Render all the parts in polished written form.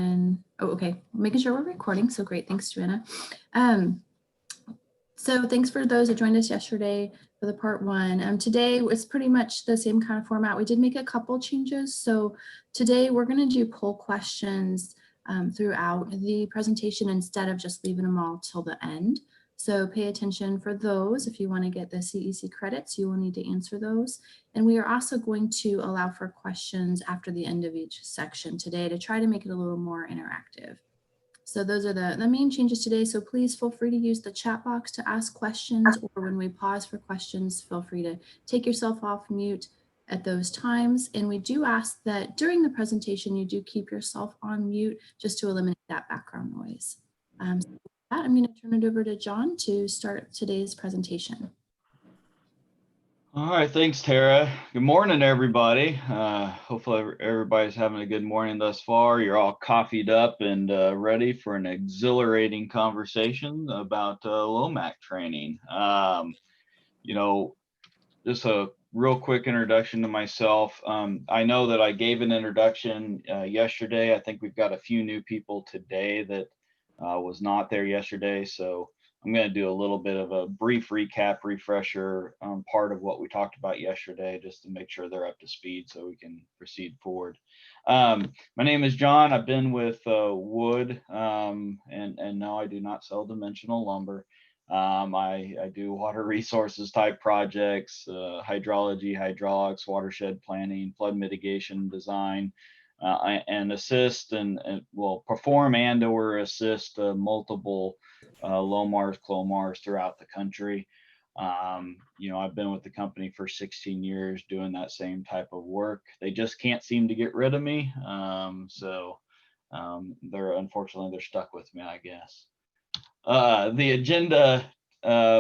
Oh, okay. Making sure we're recording. So great. Thanks, Joanna. So thanks for those that joined us yesterday for the part one. Today it's pretty much the same kind of format. We did make a couple changes. So today we're going to do poll questions throughout the presentation instead of just leaving them all till the end. So pay attention for those. If you want to get the CEC credits, you will need to answer those. And we are also going to allow for questions after the end of each section today to try to make it a little more interactive. So those are the main changes today. So please feel free to use the chat box to ask questions, or when we pause for questions, feel free to take yourself off mute at those times. And we do ask that during the presentation, you do keep yourself on mute just to eliminate that background noise. So with that, I'm going to turn it over to John to start today's presentation. All right, thanks, Tara. Good morning, everybody. Hopefully everybody's having a good morning thus far. You're all coffeeed up and ready for an exhilarating conversation about LOMAC training. Just a real quick introduction to myself. I know that I gave an introduction yesterday. I think we've got a few new people today that was not there yesterday. So I'm going to do a little bit of a brief recap, refresher part of what we talked about yesterday, just to make sure they're up to speed so we can proceed forward. My name is John. I've been with Wood, and no, I do not sell dimensional lumber. I do water resources type projects, hydrology, hydraulics, watershed planning, flood mitigation design, and assist and will perform and or assist multiple LOMRs, CLOMRs throughout the country. I've been with the company for 16 years doing that same type of work. They just can't seem to get rid of me. Unfortunately, they're stuck with me, I guess. The agenda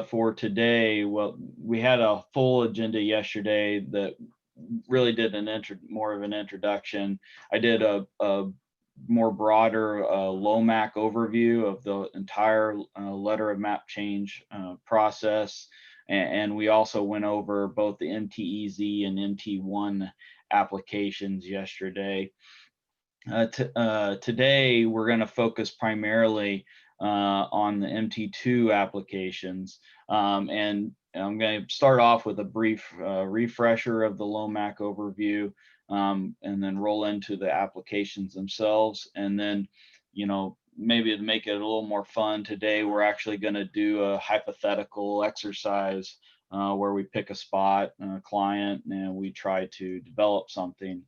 for today, well, we had a full agenda yesterday that really did more of an introduction. I did a more broader LOMAC overview of the entire letter of map change process. And we also went over both the NTEZ and NT1 applications yesterday. Today, we're going to focus primarily on the MT2 applications. And I'm going to start off with a brief refresher of the LOMAC overview, and then roll into the applications themselves. And then, maybe to make it a little more fun today, we're actually going to do a hypothetical exercise where we pick a spot, a client, and we try to develop something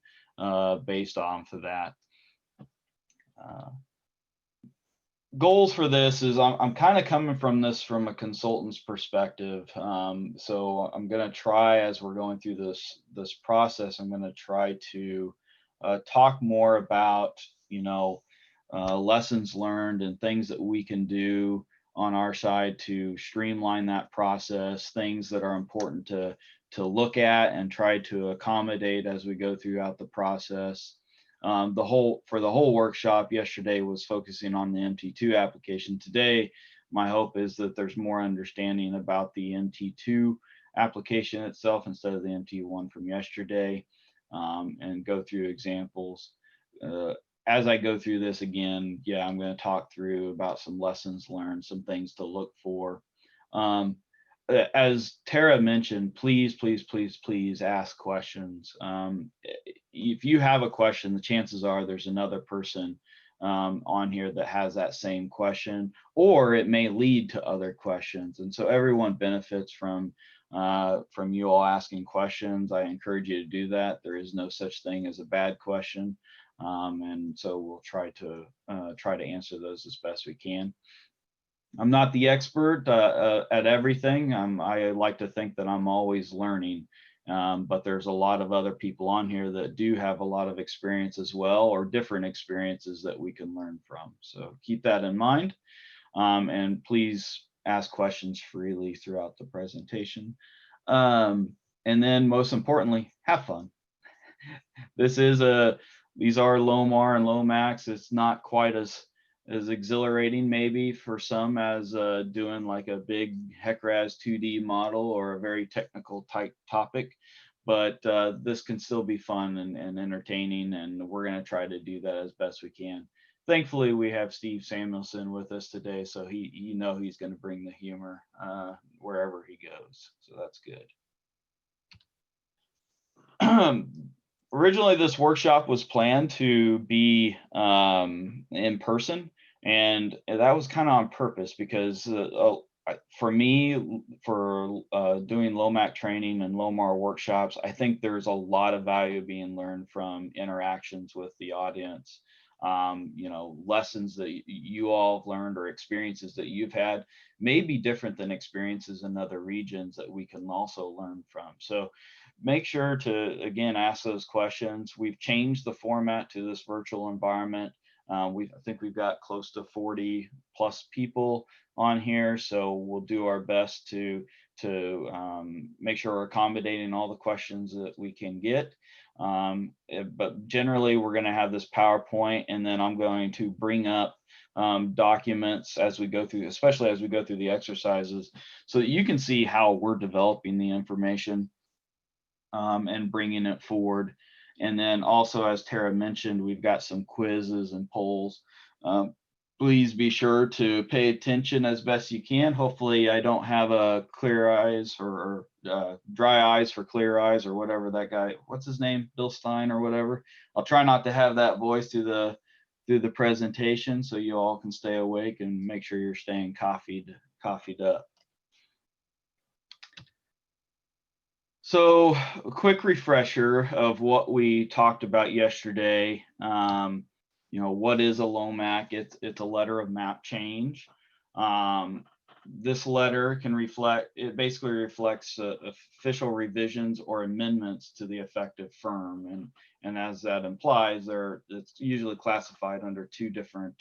based off of that. Goals for this is I'm kind of coming from this from a consultant's perspective. So I'm going to try, as we're going through this process, I'm going to try to talk more about, lessons learned and things that we can do on our side to streamline that process, things that are important to look at and try to accommodate as we go throughout the process. The whole workshop yesterday was focusing on the MT2 application. Today, my hope is that there's more understanding about the MT2 application itself instead of the MT1 from yesterday, and go through examples. As I go through this again, I'm going to talk through about some lessons learned, some things to look for. As Tara mentioned, please ask questions. If you have a question, the chances are there's another person on here that has that same question, or it may lead to other questions. And so everyone benefits from you all asking questions. I encourage you to do that. There is no such thing as a bad question. And so we'll try to answer those as best we can. I'm not the expert at everything. I like to think that I'm always learning, but there's a lot of other people on here that do have a lot of experience as well, or different experiences that we can learn from. So keep that in mind, and please ask questions freely throughout the presentation. And then most importantly, have fun. These are LOMR and LOMACs. It's not quite as exhilarating maybe for some as doing like a big HEC-RAS 2D model or a very technical type topic, but this can still be fun and entertaining, and we're going to try to do that as best we can. thankfully we have Steve Samuelson with us today, so he's going to bring the humor wherever he goes. So that's good. Originally, this workshop was planned to be in person, and that was kind of on purpose because for me, for doing LOMAC training and LOMR workshops, I think there's a lot of value being learned from interactions with the audience. Lessons that you all have learned or experiences that you've had may be different than experiences in other regions that we can also learn from. So make sure to, again, ask those questions. We've changed the format to this virtual environment. I think we've got close to 40 plus people on here, so we'll do our best to make sure we're accommodating all the questions that we can get. But generally, we're going to have this PowerPoint, and then I'm going to bring up documents as we go through, especially as we go through the exercises, so that you can see how we're developing the information and bringing it forward. And then also, as Tara mentioned, we've got some quizzes and polls. Please be sure to pay attention as best you can. Hopefully I don't have a clear eyes or dry eyes for clear eyes or whatever that guy, what's his name? Bill Stein or whatever. I'll try not to have that voice through the presentation, so you all can stay awake and make sure you're staying coffeeed up. So a quick refresher of what we talked about yesterday. What is a LOMAC? It's a letter of map change. This letter it basically reflects official revisions or amendments to the effective firm. And as that implies, it's usually classified under two different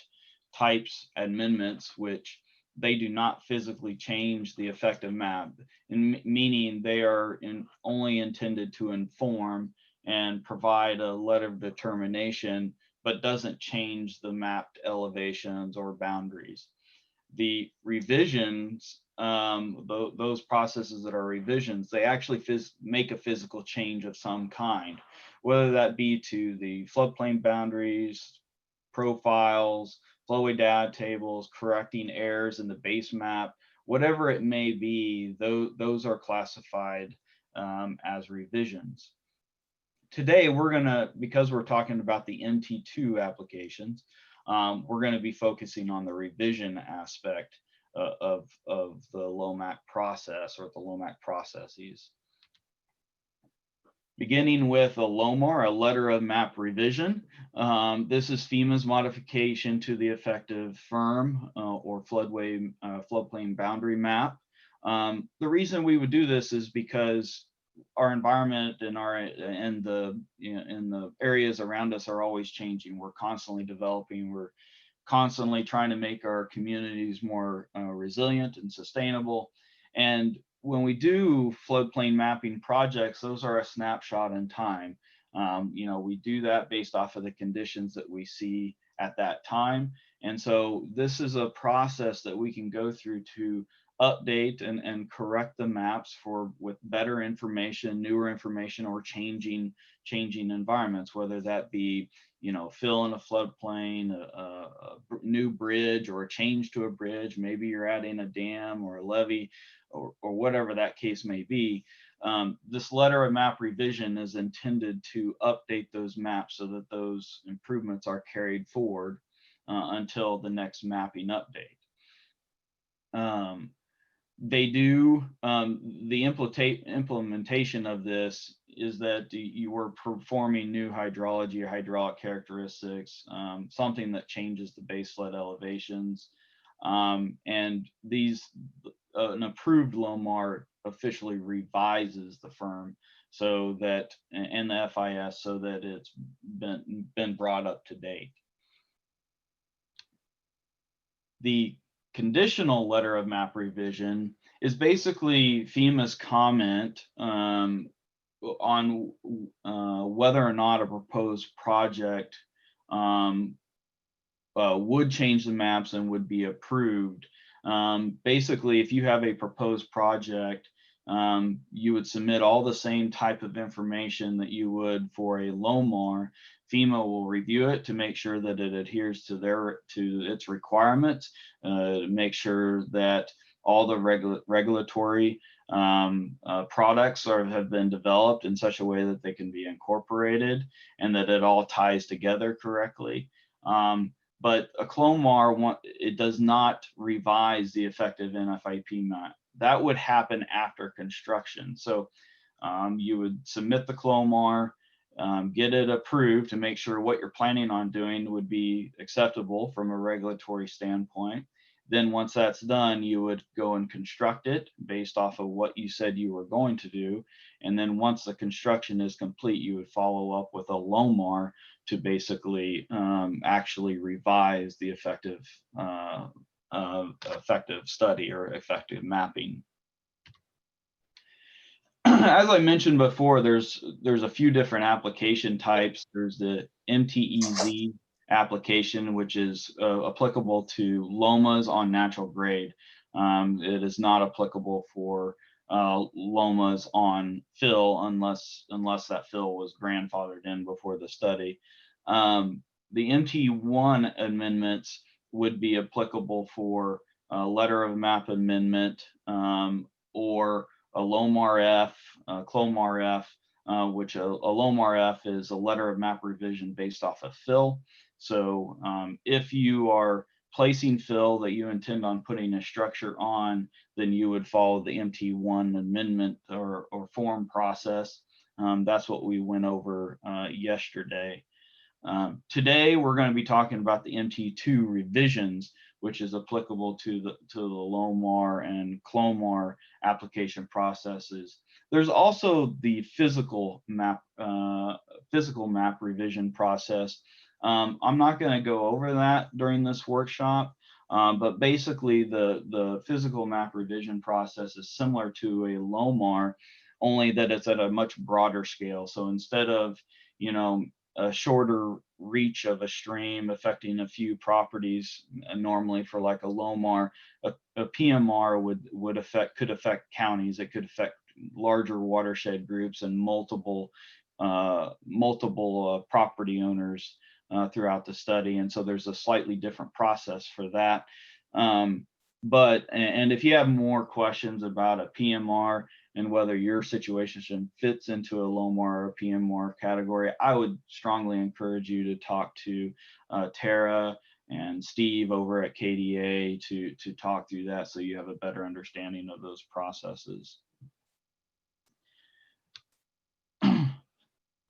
types: amendments, which they do not physically change the effective map, meaning they are only intended to inform and provide a letter of determination, but doesn't change the mapped elevations or boundaries. The revisions, those processes that are revisions, they actually make a physical change of some kind, whether that be to the floodplain boundaries, profiles, flowway data tables, correcting errors in the base map, whatever it may be, those are classified as revisions. Today, because we're talking about the MT2 applications, we're going to be focusing on the revision aspect of the LOMAC process, or the LOMAC processes. Beginning with a LOMR, a letter of map revision. This is FEMA's modification to the effective firm or floodplain boundary map. The reason we would do this is because our environment and the areas around us are always changing. We're constantly developing. We're constantly trying to make our communities more resilient and sustainable. And when we do floodplain mapping projects, those are a snapshot in time. We do that based off of the conditions that we see at that time. And so this is a process that we can go through to update and correct the maps with better information, newer information, or changing environments, whether that be fill in a floodplain, a new bridge, or a change to a bridge. Maybe you're adding a dam or a levee, or whatever that case may be. This letter of map revision is intended to update those maps so that those improvements are carried forward until the next mapping update. The implementation of this is that you were performing new hydrology or hydraulic characteristics, something that changes the base flood elevations. And an approved LOMR officially revises the firm and the FIS so that it's been brought up to date. The conditional letter of map revision is basically FEMA's comment on whether or not a proposed project would change the maps and would be approved. Basically, if you have a proposed project, you would submit all the same type of information that you would for a LOMR, FEMA will review it to make sure that it adheres to its requirements, make sure that all the regulatory products have been developed in such a way that they can be incorporated and that it all ties together correctly. But a CLOMAR, it does not revise the effective NFIP map. That would happen after construction. So you would submit the CLOMAR, get it approved to make sure what you're planning on doing would be acceptable from a regulatory standpoint. Then once that's done, you would go and construct it based off of what you said you were going to do. And then once the construction is complete, you would follow up with a LOMR to basically actually revise the effective study or effective mapping. As I mentioned before, there's a few different application types. There's the MTEZ application, which is applicable to LOMAs on natural grade. It is not applicable for LOMAs on fill unless that fill was grandfathered in before the study. The MT1 amendments would be applicable for a letter of map amendment or a LOMR-F, CLOMAR-F, which a LOMR-F is a letter of map revision based off of fill. So if you are placing fill that you intend on putting a structure on, then you would follow the MT1 amendment or form process. That's what we went over yesterday. Today, we're going to be talking about the MT2 revisions, which is applicable to the LOMR and CLOMAR application processes. There's also the physical map revision process. I'm not going to go over that during this workshop, but basically the physical map revision process is similar to a LOMR, only that it's at a much broader scale. So instead of, a shorter reach of a stream affecting a few properties, normally for like a LOMR, a PMR could affect counties. It could affect larger watershed groups and multiple property owners throughout the study. And so there's a slightly different process for that. And if you have more questions about a PMR and whether your situation fits into a LOMR or a PMR category, I would strongly encourage you to talk to Tara and Steve over at KDA to talk through that so you have a better understanding of those processes.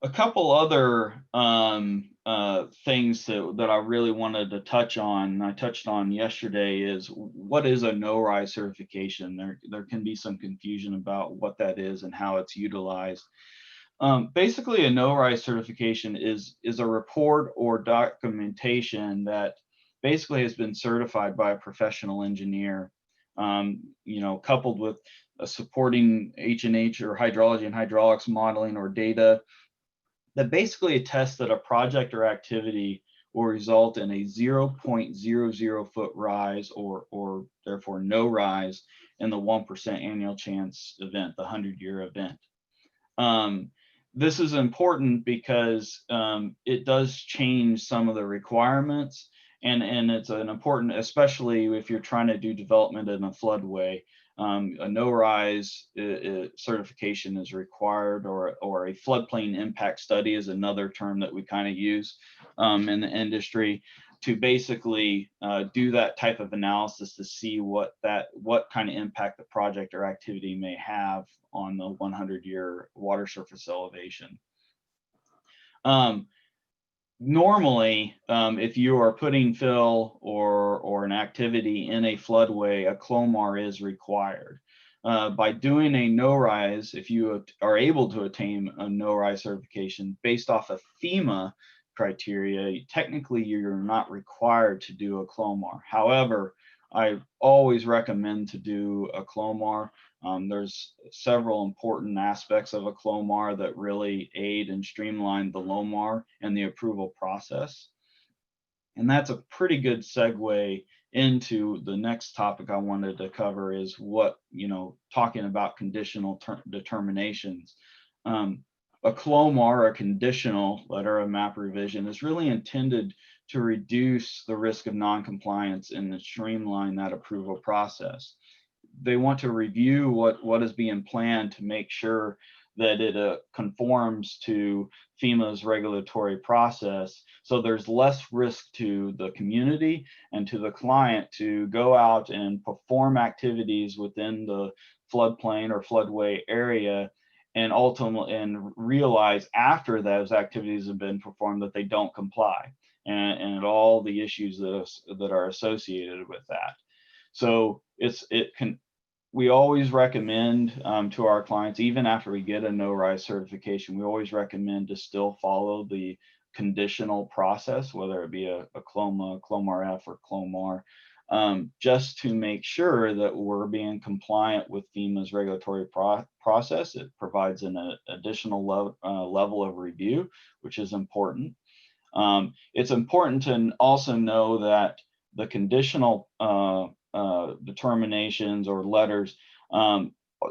A couple other things that I really wanted to touch on, I touched on yesterday, is what is a no-rise certification? There can be some confusion about what that is and how it's utilized. Basically, a no-rise certification is a report or documentation that basically has been certified by a professional engineer, coupled with a supporting H&H or hydrology and hydraulics modeling or data that basically attests that a project or activity will result in a 0.00 foot rise or therefore no rise in the 1% annual chance event, the 100-year event. This is important because it does change some of the requirements, and it's an important, especially if you're trying to do development in a floodway. A no-rise certification is required, or a floodplain impact study is another term that we kind of use in the industry to basically do that type of analysis to see what kind of impact the project or activity may have on the 100-year water surface elevation. Normally, if you are putting fill or an activity in a floodway, a CLOMAR is required. By doing a no-rise, if you are able to attain a no-rise certification based off of FEMA criteria, technically you're not required to do a CLOMAR. However, I always recommend to do a CLOMAR. There's several important aspects of a CLOMAR that really aid and streamline the LOMR and the approval process. And that's a pretty good segue into the next topic I wanted to cover, is talking about conditional determinations. A CLOMR, a conditional letter of map revision, is really intended to reduce the risk of non-compliance and to streamline that approval process. They want to review what is being planned to make sure that it conforms to FEMA's regulatory process. So there's less risk to the community and to the client to go out and perform activities within the floodplain or floodway area and ultimately and realize after those activities have been performed that they don't comply and all the issues that are associated with that. So we always recommend to our clients, even after we get a no-rise certification, we always recommend to still follow the conditional process, whether it be a CLOMA, CLOMR-F, or CLOMR, just to make sure that we're being compliant with FEMA's regulatory process. It provides an additional level of review, which is important. It's important to also know that the conditional determinations or letters,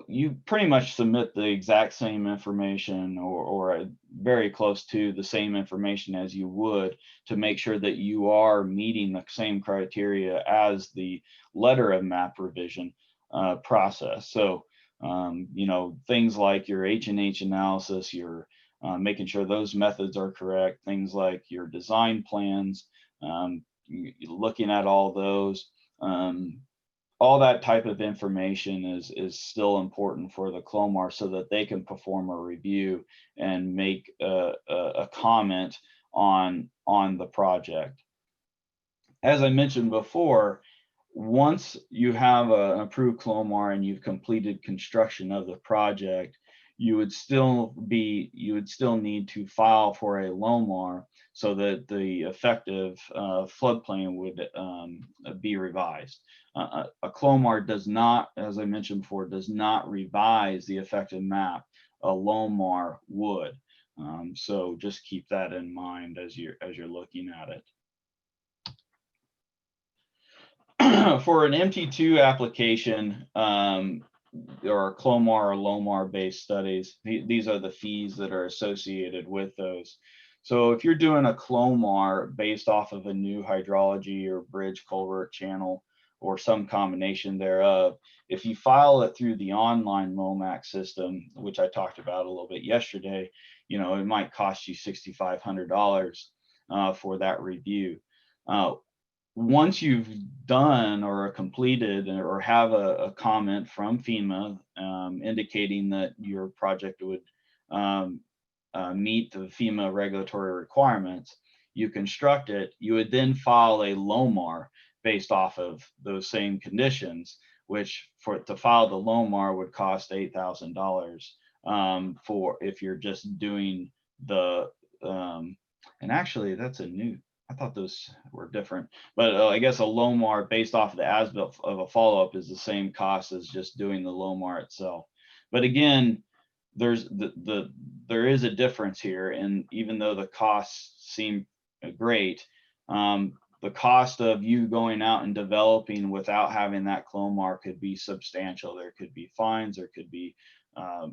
you pretty much submit the exact same information or very close to the same information as you would to make sure that you are meeting the same criteria as the letter of map revision process. So, you know, things like your H&H analysis, your making sure those methods are correct, things like your design plans, looking at all those. All that type of information is still important for the CLOMR so that they can perform a review and make a comment on the project. As I mentioned before, once you have an approved CLOMR and you've completed construction of the project, you would still need to file for a LOMR so that the effective floodplain would be revised. A CLOMR does not, as I mentioned before, does not revise the effective map. A LOMR would. So just keep that in mind as you're looking at it. For an MT2 application, or CLOMR or LOMR based studies, these are the fees that are associated with those. So if you're doing a CLOMR based off of a new hydrology or bridge, culvert, channel, or some combination thereof, if you file it through the online LOMAC system, which I talked about a little bit yesterday, you know, it might cost you $6,500 for that review. Once you've done or completed or have a comment from FEMA indicating that your project would meet the FEMA regulatory requirements, you construct it, you would then file a LOMR based off of those same conditions, which to file the LOMR would cost $8,000 for if you're just doing the, and actually that's a new, I thought those were different, but I guess a LOMR based off of the as-built of a follow-up is the same cost as just doing the LOMR itself. But again, there is a difference here, and even though the costs seem great, the cost of you going out and developing without having that CLOMR could be substantial. There could be fines, there could be,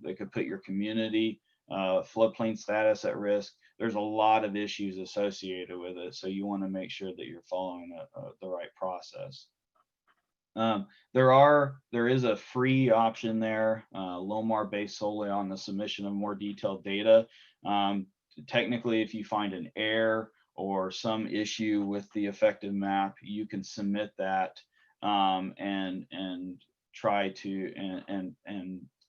they could put your community floodplain status at risk. There's a lot of issues associated with it, so you want to make sure that you're following the right process. There is a free option there, LOMR based solely on the submission of more detailed data. Technically, if you find an error or some issue with the effective map, you can submit that and try to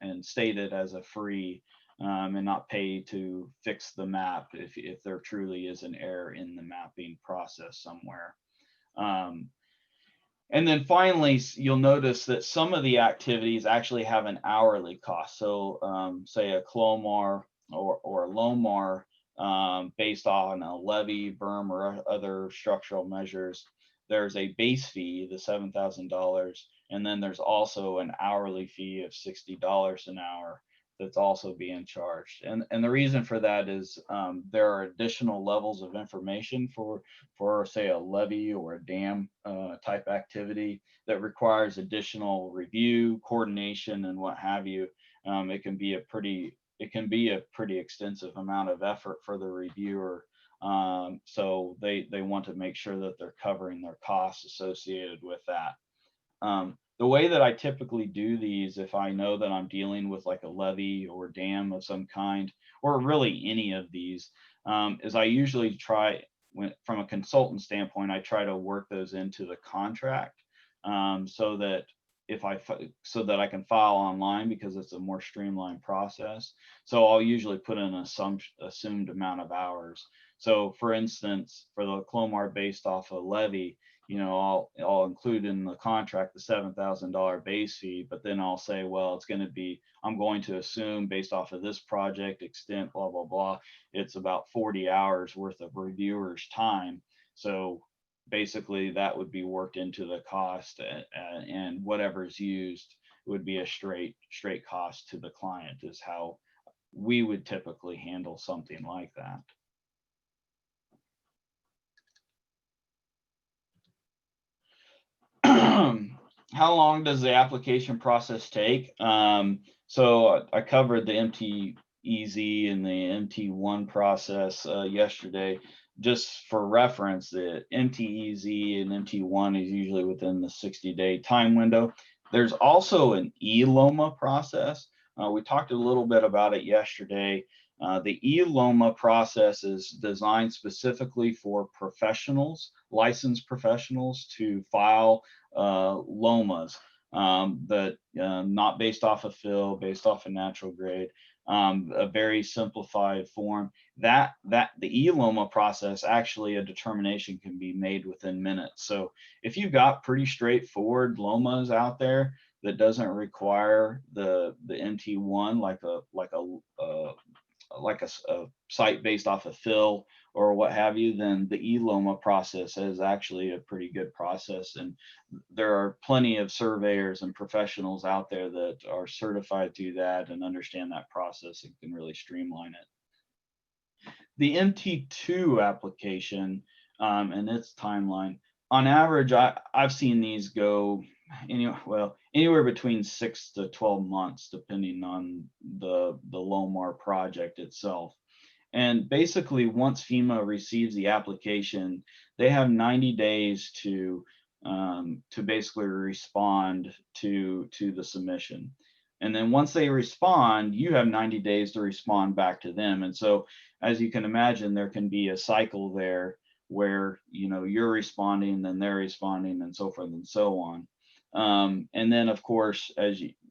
and state it as a free and not pay to fix the map if there truly is an error in the mapping process somewhere. And then finally, you'll notice that some of the activities actually have an hourly cost. So say a CLOMR or a LOMR based on a levee, berm, or other structural measures, there's a base fee, the $7,000, and then there's also an hourly fee of $60 an hour that's also being charged. And the reason for that is there are additional levels of information for say a levee or a dam type activity that requires additional review, coordination, and what have you. It can be a pretty it can be a pretty extensive amount of effort for the reviewer. So they want to make sure that they're covering their costs associated with that. The way that I typically do these, if I know that I'm dealing with like a levee or dam of some kind, or really any of these, is I usually try, from a consultant standpoint, I try to work those into the contract, so that so that I can file online, because it's a more streamlined process. So I'll usually put in an assumed amount of hours. So for instance, for the LOMR based off a levy, I'll include in the contract the $7,000 base fee, but then I'll say, well, I'm going to assume, based off of this project extent, blah, blah, blah, it's about 40 hours worth of reviewers' time. So basically that would be worked into the cost, and whatever's used would be a straight cost to the client, is how we would typically handle something like that. How long does the application process take? So I covered the MTEZ and the MT1 process yesterday. Just for reference, the MTEZ and MT1 is usually within the 60-day time window. There's also an LOMR process. We talked a little bit about it yesterday. The LOMR process is designed specifically for professionals, licensed professionals, to file LOMAs, that not based off of fill, based off of natural grade, a very simplified form. The LOMA process, actually a determination can be made within minutes. So if you've got pretty straightforward LOMAs out there that doesn't require the MT1, like a site based off of fill or what have you, then the LOMA process is actually a pretty good process. And there are plenty of surveyors and professionals out there that are certified to that and understand that process and can really streamline it. The MT2 application and its timeline, on average, I've seen these go anywhere between 6 to 12 months, depending on the LOMR project itself. And basically, once FEMA receives the application, they have 90 days to basically respond to the submission. And then once they respond, you have 90 days to respond back to them. And so, as you can imagine, there can be a cycle there where you're responding, then they're responding, and so forth and so on. And then, of course,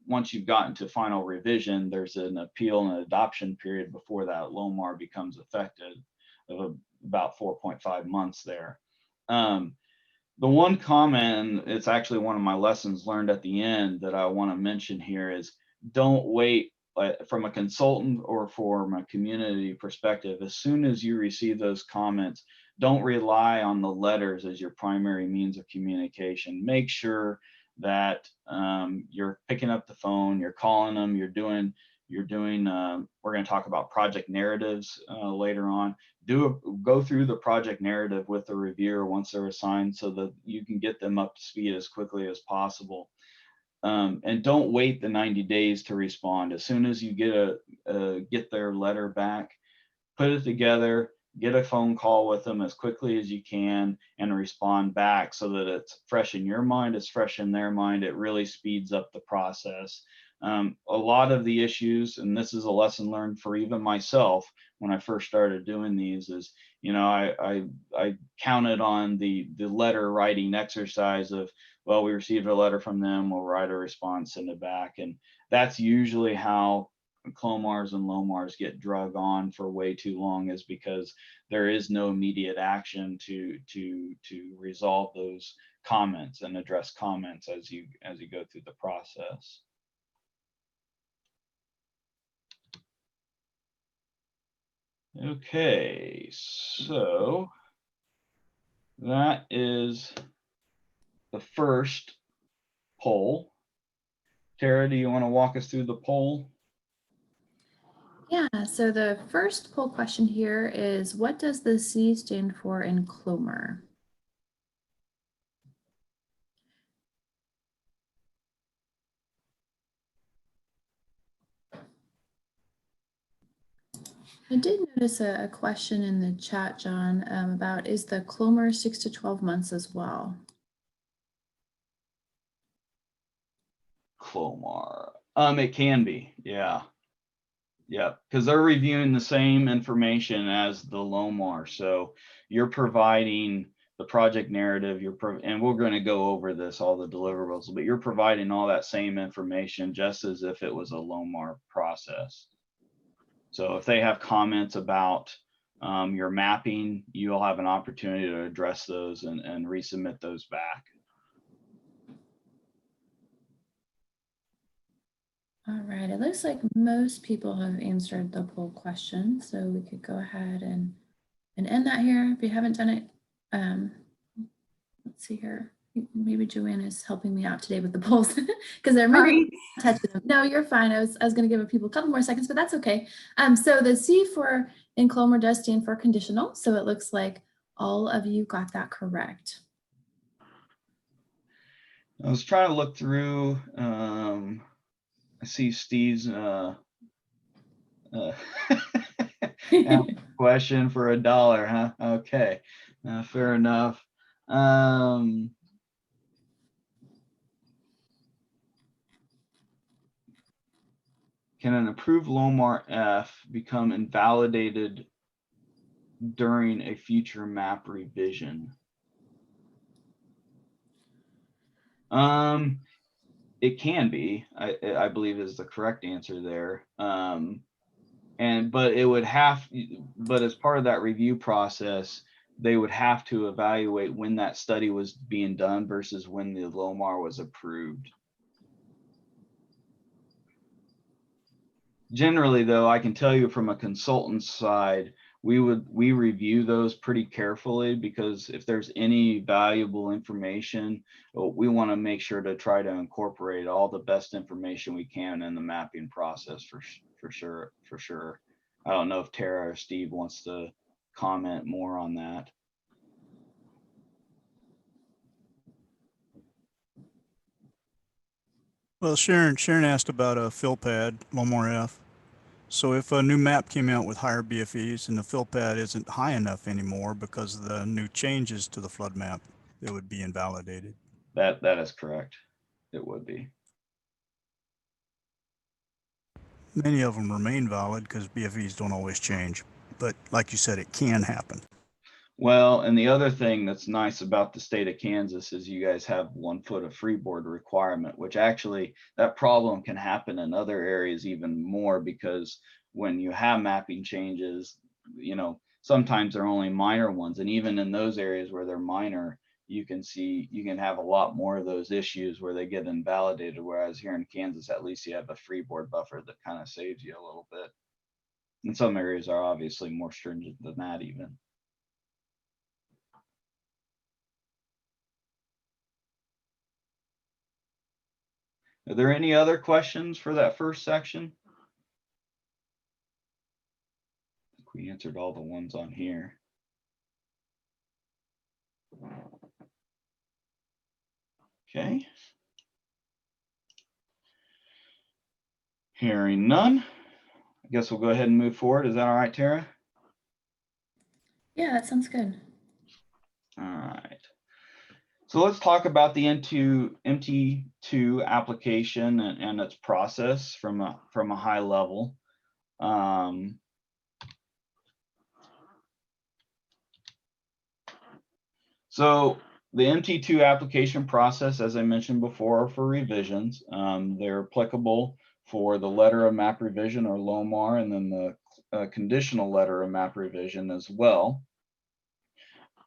once you've gotten to final revision, there's an appeal and adoption period before that LOMR becomes effective, of about 4.5 months there. The one comment, it's actually one of my lessons learned at the end that I want to mention here, is don't wait. From a consultant or from a community perspective, as soon as you receive those comments, don't rely on the letters as your primary means of communication. Make sure that you're picking up the phone, you're calling them, you're doing we're going to talk about project narratives later on. Go through the project narrative with the reviewer once they're assigned, so that you can get them up to speed as quickly as possible. And don't wait the 90 days to respond. As soon as you get their letter back, put it together, get a phone call with them as quickly as you can, and respond back, so that it's fresh in your mind, it's fresh in their mind. It really speeds up the process. A lot of the issues, and this is a lesson learned for even myself when I first started doing these, is I counted on the letter writing exercise of, well, we received a letter from them, we'll write a response, send it back. And that's usually how CLOMARs and LOMARs get drug on for way too long, is because there is no immediate action to resolve those comments and address comments as you go through the process. Okay, so that is the first poll. Tara, do you want to walk us through the poll? Yeah, so the first poll question here is, what does the C stand for in LOMR? I did notice a question in the chat, John, about is the LOMR 6 to 12 months as well? LOMR. It can be, yeah. Yeah, because they're reviewing the same information as the LOMR. So you're providing the project narrative, and we're going to go over this, all the deliverables, but you're providing all that same information just as if it was a LOMR process. So if they have comments about your mapping, you'll have an opportunity to address those and resubmit those back. All right, it looks like most people have answered the poll question, so we could go ahead and end that here. If you haven't done it, let's see here. Maybe Joanna's helping me out today with the polls because I remember touching them. No, you're fine. I was going to give people a couple more seconds, but that's okay. So the C for in LOMR does stand for conditional. So it looks like all of you got that correct. I was trying to look through. I see Steve's question for $1, huh? Okay, fair enough. Can an approved LOMR F become invalidated during a future map revision? It can be, I believe is the correct answer there. But it would but as part of that review process, they would have to evaluate when that study was being done versus when the LOMR was approved. Generally, though, I can tell you from a consultant side, we review those pretty carefully, because if there's any valuable information, we want to make sure to try to incorporate all the best information we can in the mapping process for sure. I don't know if Tara or Steve wants to comment more on that. Well, Sharon asked about a fill pad, LOMR F. So if a new map came out with higher BFEs and the fill pad isn't high enough anymore because of the new changes to the flood map, it would be invalidated. That is correct. It would be. Many of them remain valid because BFEs don't always change. But like you said, it can happen. Well, and the other thing that's nice about the state of Kansas is you guys have 1 foot of freeboard requirement, which actually that problem can happen in other areas even more, because when you have mapping changes, sometimes they're only minor ones. And even in those areas where they're minor, you can have a lot more of those issues where they get invalidated. Whereas here in Kansas, at least you have a freeboard buffer that kind of saves you a little bit. And some areas are obviously more stringent than that even. Are there any other questions for that first section? I think we answered all the ones on here. Okay. Hearing none, I guess we'll go ahead and move forward. Is that all right, Tara? Yeah, that sounds good. All right. So let's talk about the MT2 application and its process from a high level. So the MT2 application process, as I mentioned before, are for revisions. They're applicable for the letter of map revision, or LOMR, and then the conditional letter of map revision as well.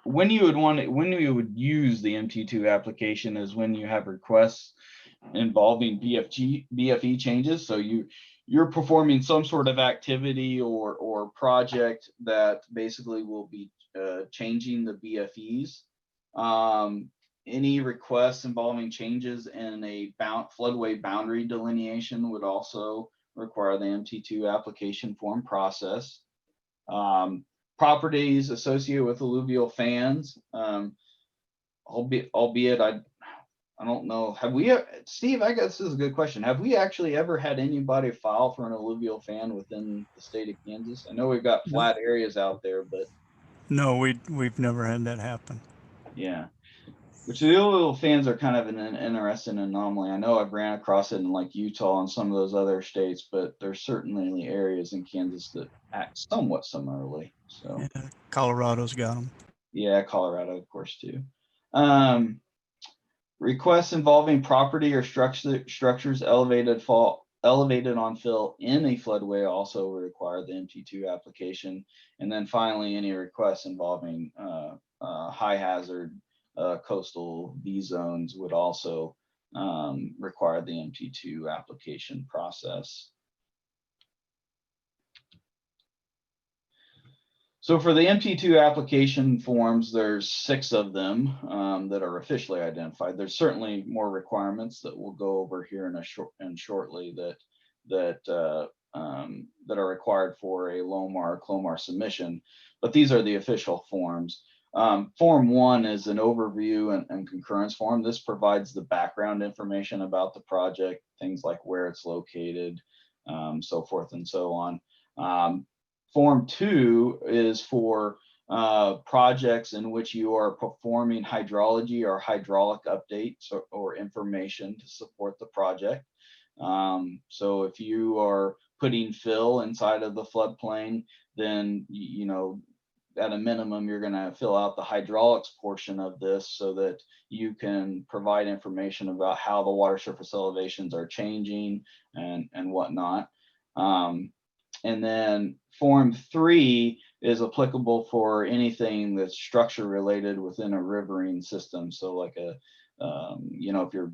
When you would use the MT2 application is when you have requests involving BFE changes. So you're performing some sort of activity or project that basically will be changing the BFEs. Any requests involving changes in a floodway boundary delineation would also require the MT2 application form process. Properties associated with alluvial fans, albeit I don't know. Have we, Steve, I guess this is a good question. Have we actually ever had anybody file for an alluvial fan within the state of Kansas? I know we've got flat areas out there, but No, we've never had that happen. yeah. Which the alluvial fans are kind of an interesting anomaly. I know I've ran across it in like Utah and some of those other states, but there's certainly areas in Kansas that act somewhat similarly. So Yeah, Colorado's got them. yeah, Colorado, of course, too. Requests involving property or structures elevated on fill in a floodway also require the MT2 application. And then finally, any requests involving high hazard coastal V zones would also require the MT2 application process. So for the MT2 application forms, there's 6 of them that are officially identified. There's certainly more requirements that we'll go over here shortly that are required for a LOMR CLOMR submission, but these are the official forms. Form 1 is an overview and concurrence form. This provides the background information about the project, things like where it's located, so forth and so on. Form 2 is for projects in which you are performing hydrology or hydraulic updates or information to support the project. So if you are putting fill inside of the floodplain, then you know at a minimum you're going to fill out the hydraulics portion of this so that you can provide information about how the water surface elevations are changing and whatnot. And then Form 3 is applicable for anything that's structure related within a riverine system. So like a, you know, if you're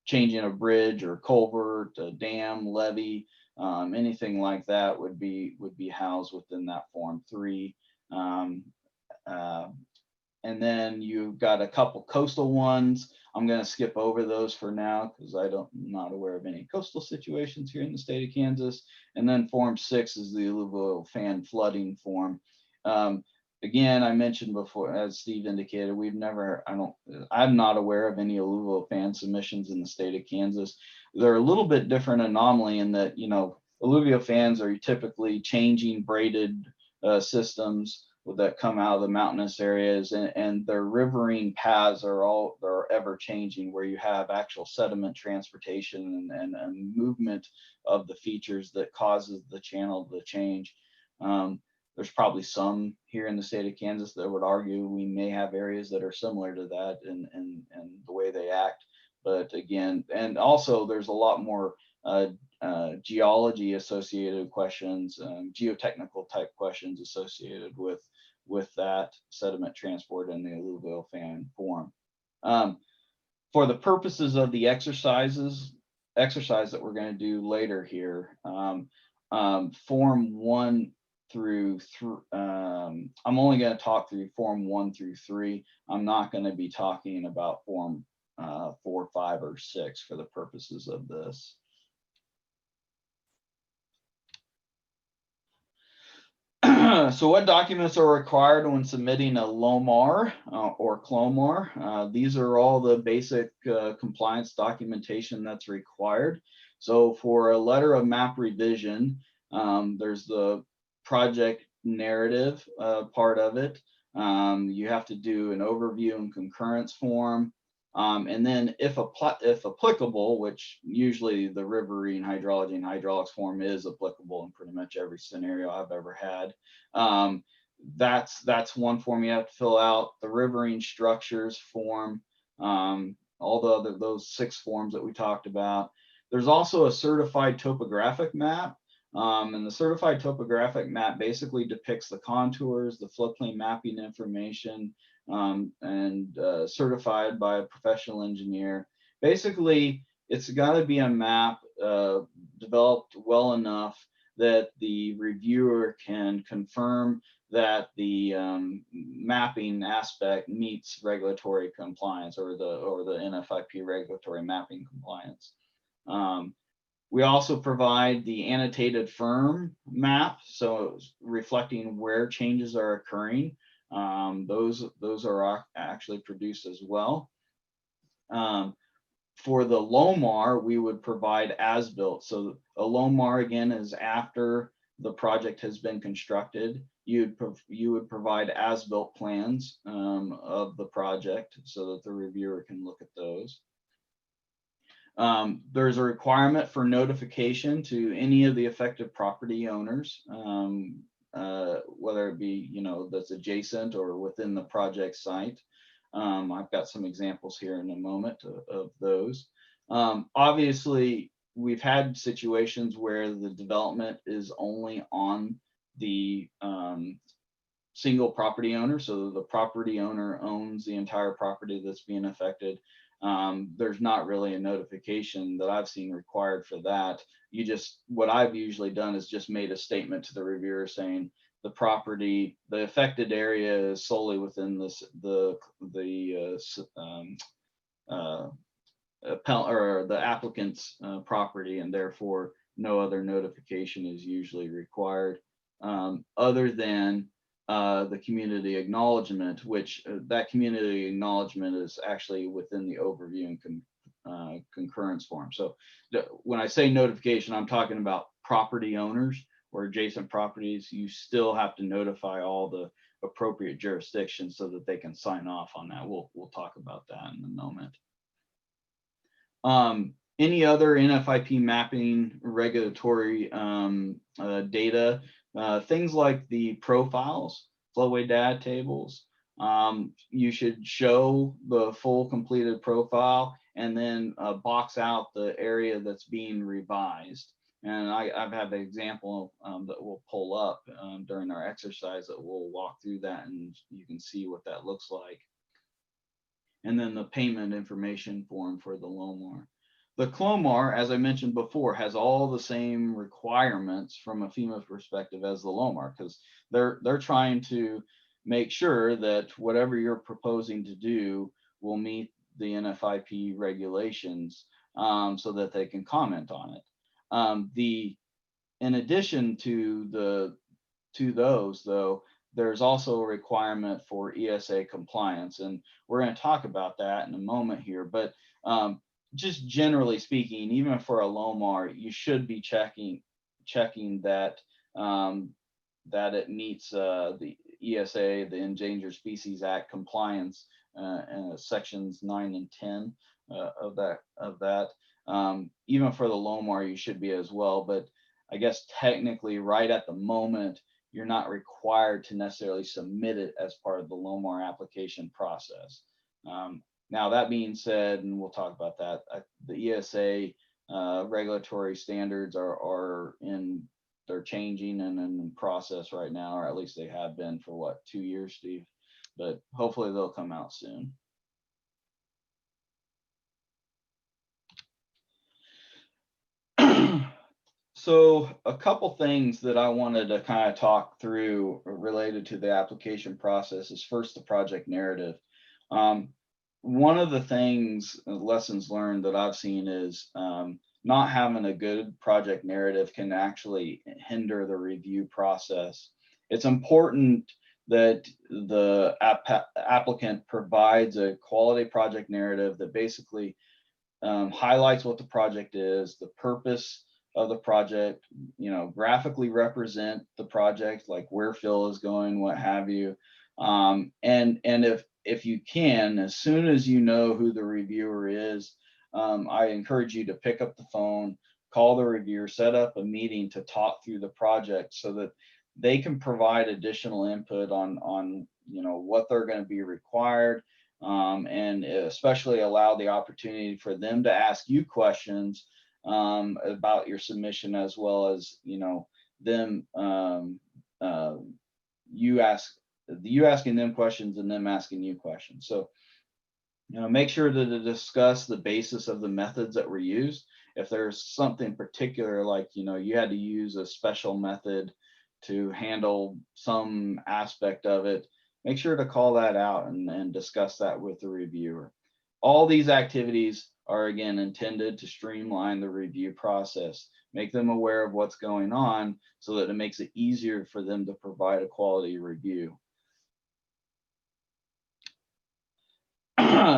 changing a bridge or culvert, a dam, levee, anything like that would be housed within that Form 3. And then you've got a couple coastal ones. I'm going to skip over those for now because I'm not aware of any coastal situations here in the state of Kansas. And then Form 6 is the alluvial fan flooding form. Again, I mentioned before, as Steve indicated, I'm not aware of any alluvial fan submissions in the state of Kansas. They're a little bit different anomaly in that, you know, alluvial fans are typically changing braided systems that come out of the mountainous areas, and their riverine paths are ever changing, where you have actual sediment transportation and movement of the features that causes the channel to change. There's probably some here in the state of Kansas that would argue we may have areas that are similar to that in the way they act. But again, and also there's a lot more geology associated questions, geotechnical type questions associated with that sediment transport in the alluvial fan form. For the purposes of the exercise that we're going to do later here, Form 1 through 3, I'm only going to talk through Form 1 through 3. I'm not going to be talking about Form 4, 5, or 6 for the purposes of this. So what documents are required when submitting a LOMR or CLOMR? These are all the basic compliance documentation that's required. So for a letter of map revision, there's the project narrative part of it. You have to do an overview and concurrence form. And then if applicable, which usually the riverine hydrology and hydraulics form is applicable in pretty much every scenario I've ever had. That's one form you have to fill out. The riverine structures form, all those 6 forms that we talked about. There's also a certified topographic map. And the certified topographic map basically depicts the contours, the floodplain mapping information, and certified by a professional engineer. Basically, it's got to be a map developed well enough that the reviewer can confirm that the mapping aspect meets regulatory compliance or the NFIP regulatory mapping compliance. We also provide the annotated firm map, so reflecting where changes are occurring. Those are actually produced as well. For the LOMR, we would provide as-built. So a LOMR, again, is after the project has been constructed. You would provide as-built plans of the project so that the reviewer can look at those. There's a requirement for notification to any of the affected property owners, whether it be, that's adjacent or within the project site. I've got some examples here in a moment of those. Obviously, we've had situations where the development is only on the single property owner, so the property owner owns the entire property that's being affected. There's not really a notification that I've seen required for that. What I've usually done is just made a statement to the reviewer saying the affected area is solely within the applicant's property, and therefore no other notification is usually required, other than the community acknowledgement, which that community acknowledgement is actually within the overview and concurrence form. So when I say notification, I'm talking about property owners or adjacent properties. You still have to notify all the appropriate jurisdictions so that they can sign off on that. We'll talk about that in a moment. Any other NFIP mapping regulatory data, things like the profiles, flowway data tables, you should show the full completed profile and then box out the area that's being revised. And I've had an example that we'll pull up during our exercise that we'll walk through that, and you can see what that looks like. And then the payment information form for the LOMR. The CLOMR, as I mentioned before, has all the same requirements from a FEMA perspective as the LOMR, because they're trying to make sure that whatever you're proposing to do will meet the NFIP regulations, so that they can comment on it. In addition to those, though, there's also a requirement for ESA compliance, and we're going to talk about that in a moment here. But just generally speaking, even for a LOMR, you should be checking that that it meets the ESA, the Endangered Species Act compliance, sections 9 and 10 of that. Even for the LOMR, you should be as well. But I guess technically, right at the moment, you're not required to necessarily submit it as part of the LOMR application process. Now, that being said, and we'll talk about that, the ESA regulatory standards they're changing and in process right now, or at least they have been for what, 2 years, Steve? But hopefully they'll come out soon. So a couple things that I wanted to kind of talk through related to the application process is first the project narrative. One of the lessons learned that I've seen is not having a good project narrative can actually hinder the review process. It's important that the applicant provides a quality project narrative that basically highlights what the project is, the purpose of the project, graphically represent the project, like where Phil is going, what have you. And if you can, as soon as you know who the reviewer is, I encourage you to pick up the phone, call the reviewer, set up a meeting to talk through the project so that they can provide additional input on what they're going to be required, and especially allow the opportunity for them to ask you questions about your submission, as well as them you asking them questions and them asking you questions. So make sure to discuss the basis of the methods that were used. If there's something particular, like you had to use a special method to handle some aspect of it, make sure to call that out and discuss that with the reviewer. All these activities are, again, intended to streamline the review process, make them aware of what's going on so that it makes it easier for them to provide a quality review.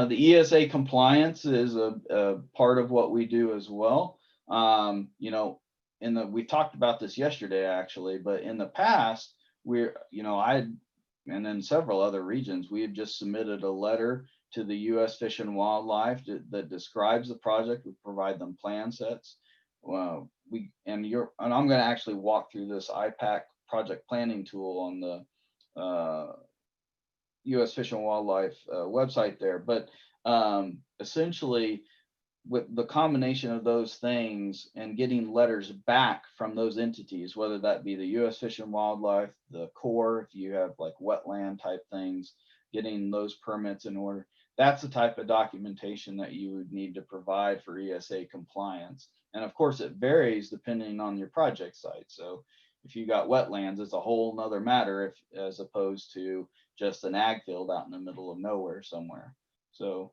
the ESA compliance is a part of what we do as well. You know, we talked about this yesterday actually, but in the past, and in several other regions, we had just submitted a letter to the U.S. Fish and Wildlife that describes the project. We provide them plan sets. I'm going to actually walk through this IPAC project planning tool on the U.S. Fish and Wildlife website there. But essentially, with the combination of those things and getting letters back from those entities, whether that be the U.S. Fish and Wildlife, the Corps, if you have like wetland type things, getting those permits in order, that's the type of documentation that you would need to provide for ESA compliance. And of course, it varies depending on your project site. So if you got wetlands, it's a whole nother matter as opposed to just an ag field out in the middle of nowhere somewhere. So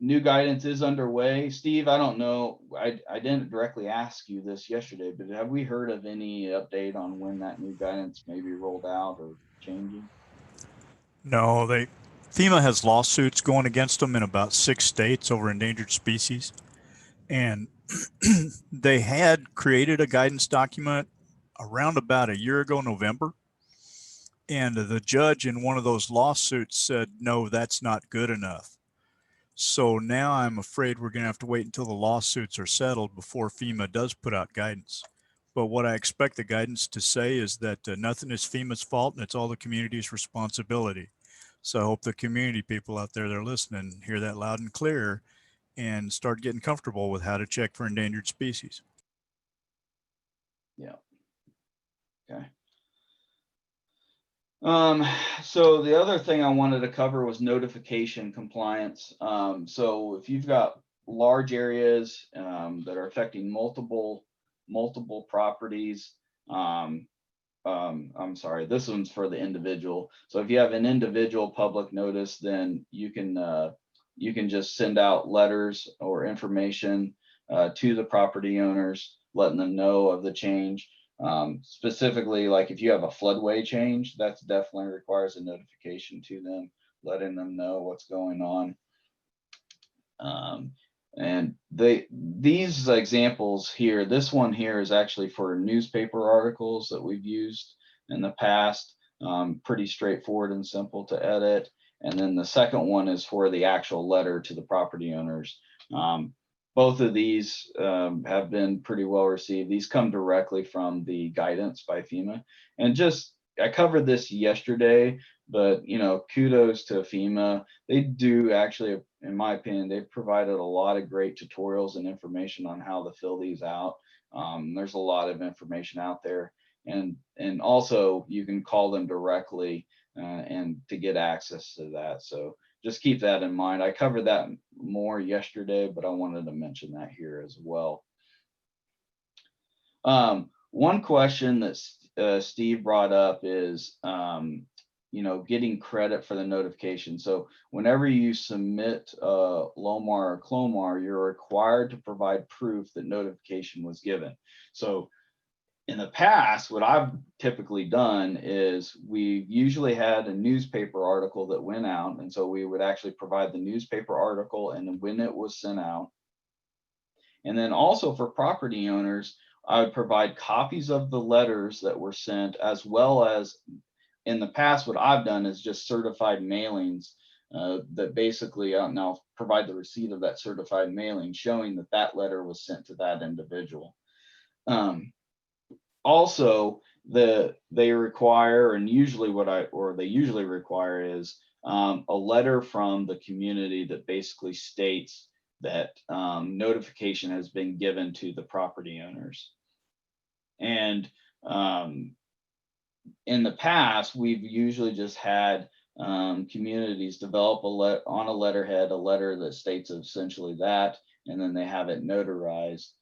new guidance is underway. Steve, I don't know, I didn't directly ask you this yesterday, but have we heard of any update on when that new guidance may be rolled out or changing? No, FEMA has lawsuits going against them in about 6 states over endangered species. And they had created a guidance document around about a year ago, November. And the judge in one of those lawsuits said, no, that's not good enough. So now I'm afraid we're going to have to wait until the lawsuits are settled before FEMA does put out guidance. But what I expect the guidance to say is that nothing is FEMA's fault and it's all the community's responsibility. So I hope the community people out there that are listening hear that loud and clear and start getting comfortable with how to check for endangered species. Yeah. Okay. So the other thing I wanted to cover was notification compliance. So if you've got large areas that are affecting multiple properties, I'm sorry, this one's for the individual. So if you have an individual public notice, then you can just send out letters or information to the property owners, letting them know of the change. Specifically, like if you have a floodway change, that definitely requires a notification to them, letting them know what's going on. And these examples here, this one here is actually for newspaper articles that we've used in the past. Pretty straightforward and simple to edit. And then the second one is for the actual letter to the property owners. Both of these have been pretty well received. These come directly from the guidance by FEMA. And I covered this yesterday, but kudos to FEMA. They do actually, in my opinion, they've provided a lot of great tutorials and information on how to fill these out. There's a lot of information out there. And also you can call them directly and to get access to that. So just keep that in mind. I covered that more yesterday, but I wanted to mention that here as well. One question that Steve brought up is, getting credit for the notification. So whenever you submit LOMR or CLOMR, you're required to provide proof that notification was given. So in the past, what I've typically done is we usually had a newspaper article that went out. And so we would actually provide the newspaper article and when it was sent out. And then also for property owners, I would provide copies of the letters that were sent, as well as in the past, what I've done is just certified mailings that basically now provide the receipt of that certified mailing showing that that letter was sent to that individual. Also, they require, and usually they usually require is a letter from the community that basically states that notification has been given to the property owners. And in the past, we've usually just had communities develop on a letterhead, a letter that states essentially that, and then they have it notarized.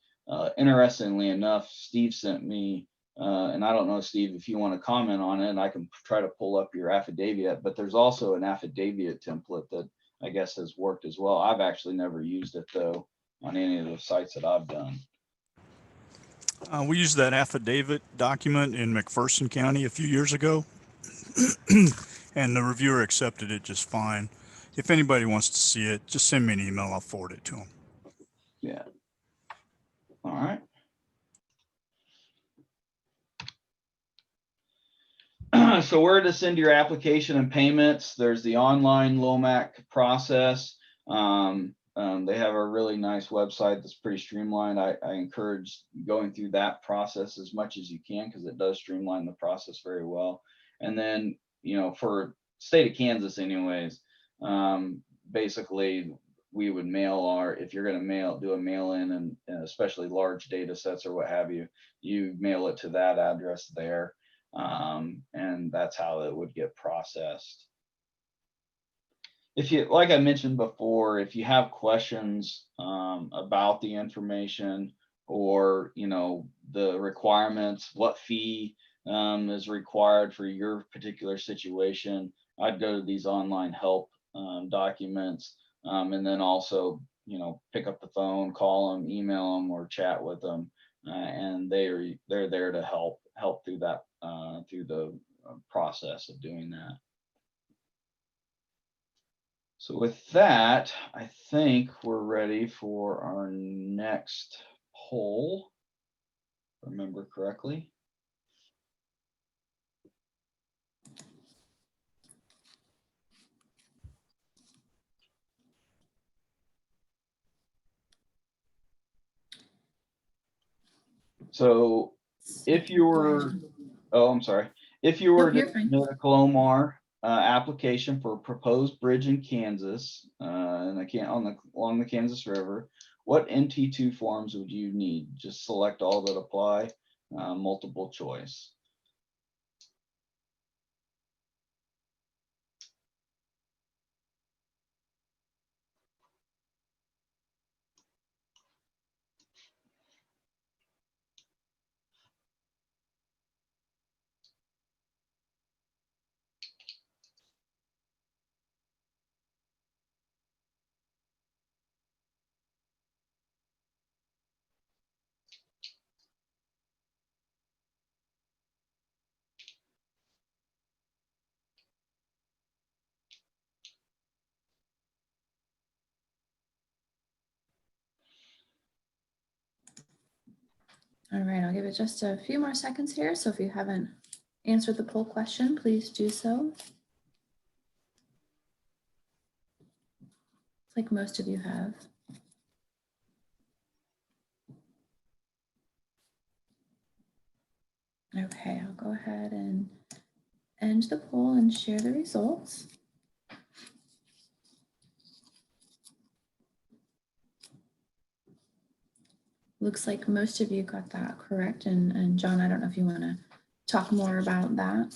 Interestingly enough, Steve sent me, and I don't know, Steve, if you want to comment on it, I can try to pull up your affidavit, but there's also an affidavit template that I guess has worked as well. I've actually never used it though on any of the sites that I've done. We used that affidavit document in McPherson County a few years ago, and the reviewer accepted it just fine. If anybody wants to see it, just send me an email. I'll forward it to them. Yeah. All right. So where to send your application and payments? There's the online LOMAC process. They have a really nice website that's pretty streamlined. I encourage going through that process as much as you can because it does streamline the process very well. And then, you know, for state of Kansas anyways, basically we would mail if you're going to do a mail in and especially large data sets or what have you, you mail it to that address there. And that's how it would get processed. If you, like I mentioned before, if you have questions about the information or, you know, the requirements, what fee is required for your particular situation, I'd go to these online help documents, and then also, you know, pick up the phone, call them, email them, or chat with them, and they're there to help through that through the process of doing that. So with that, I think we're ready for our next poll, if I remember correctly. So if you were, oh, I'm sorry. If you were to submit a LOMR application for a proposed bridge in Kansas, and along the Kansas River, what NT2 forms would you need? Just select all that apply, multiple choice. All right, I'll give it just a few more seconds here. So if you haven't answered the poll question, please do so. It's like most of you have. Okay, I'll go ahead and end the poll and share the results. Looks like most of you got that correct. And John, I don't know if you want to talk more about that.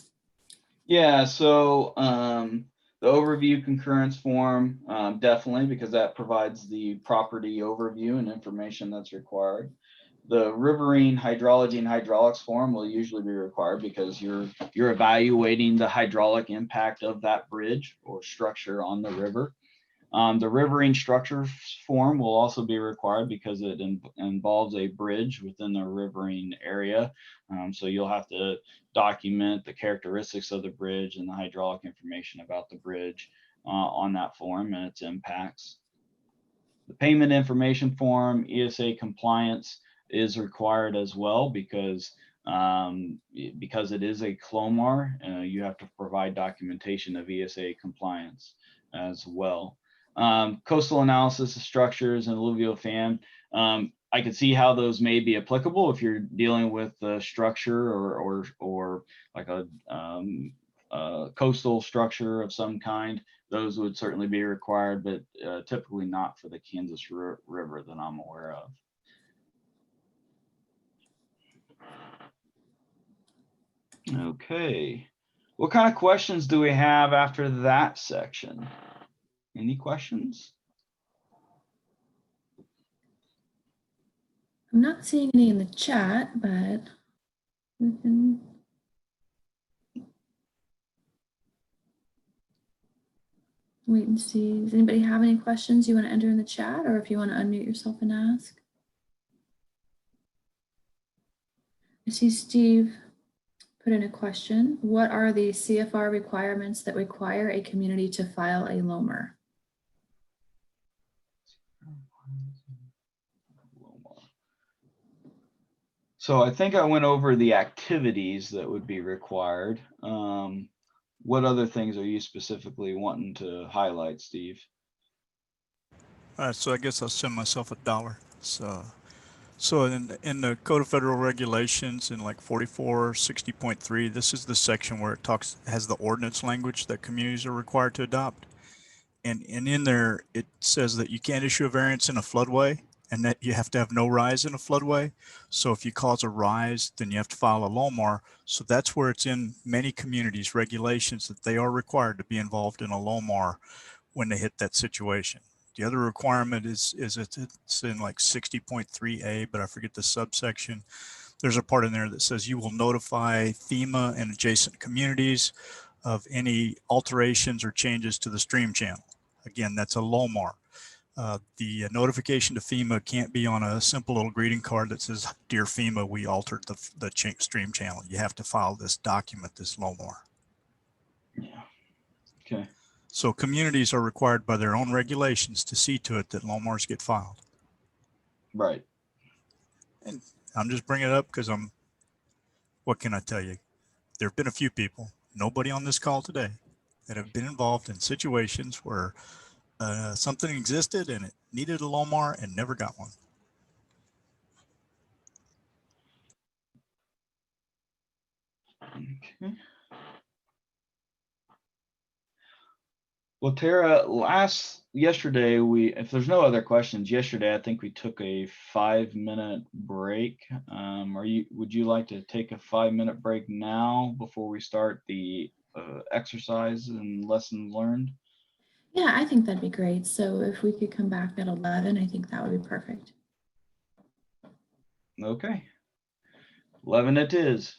Yeah, so the overview concurrence form, definitely, because that provides the property overview and information that's required. The riverine hydrology and hydraulics form will usually be required because you're evaluating the hydraulic impact of that bridge or structure on the river. The riverine structure form will also be required because it involves a bridge within the riverine area. So you'll have to document the characteristics of the bridge and the hydraulic information about the bridge on that form and its impacts. The payment information form, ESA compliance, is required as well because it is a LOMR, you have to provide documentation of ESA compliance as well. Coastal analysis of structures and alluvial fan. I could see how those may be applicable if you're dealing with a structure or like a coastal structure of some kind. Those would certainly be required, but typically not for the Kansas River that I'm aware of. Okay, what kind of questions do we have after that section? Any questions? I'm not seeing any in the chat, but we can wait and see. Does anybody have any questions you want to enter in the chat, or if you want to unmute yourself and ask? I see Steve put in a question. What are the CFR requirements that require a community to file a LOMR? So I think I went over the activities that would be required. What other things are you specifically wanting to highlight, Steve? All right, so I guess I'll send myself $1. So in the Code of Federal Regulations in like 4460.3, this is the section where it has the ordinance language that communities are required to adopt. And in there, it says that you can't issue a variance in a floodway and that you have to have no rise in a floodway. So if you cause a rise, then you have to file a LOMR. So that's where it's in many communities regulations that they are required to be involved in a LOMR when they hit that situation. The other requirement is it's in like 60.3A, but I forget the subsection. There's a part in there that says you will notify FEMA and adjacent communities of any alterations or changes to the stream channel. Again, that's a LOMR. The notification to FEMA can't be on a simple little greeting card that says, "Dear FEMA, we altered the stream channel." You have to file this document, this LOMR. Yeah. Okay. So communities are required by their own regulations to see to it that LOMRs get filed. Right. And I'm just bringing it up because what can I tell you? There have been a few people, nobody on this call today, that have been involved in situations where something existed and it needed a LOMR and never got one. Okay. Well, Tara, yesterday if there's no other questions, yesterday I think we took a 5-minute break. Would you like to take a 5-minute break now before we start the exercise and lessons learned? Yeah, I think that'd be great. So if we could come back at 11, I think that would be perfect. Okay. 11 it is.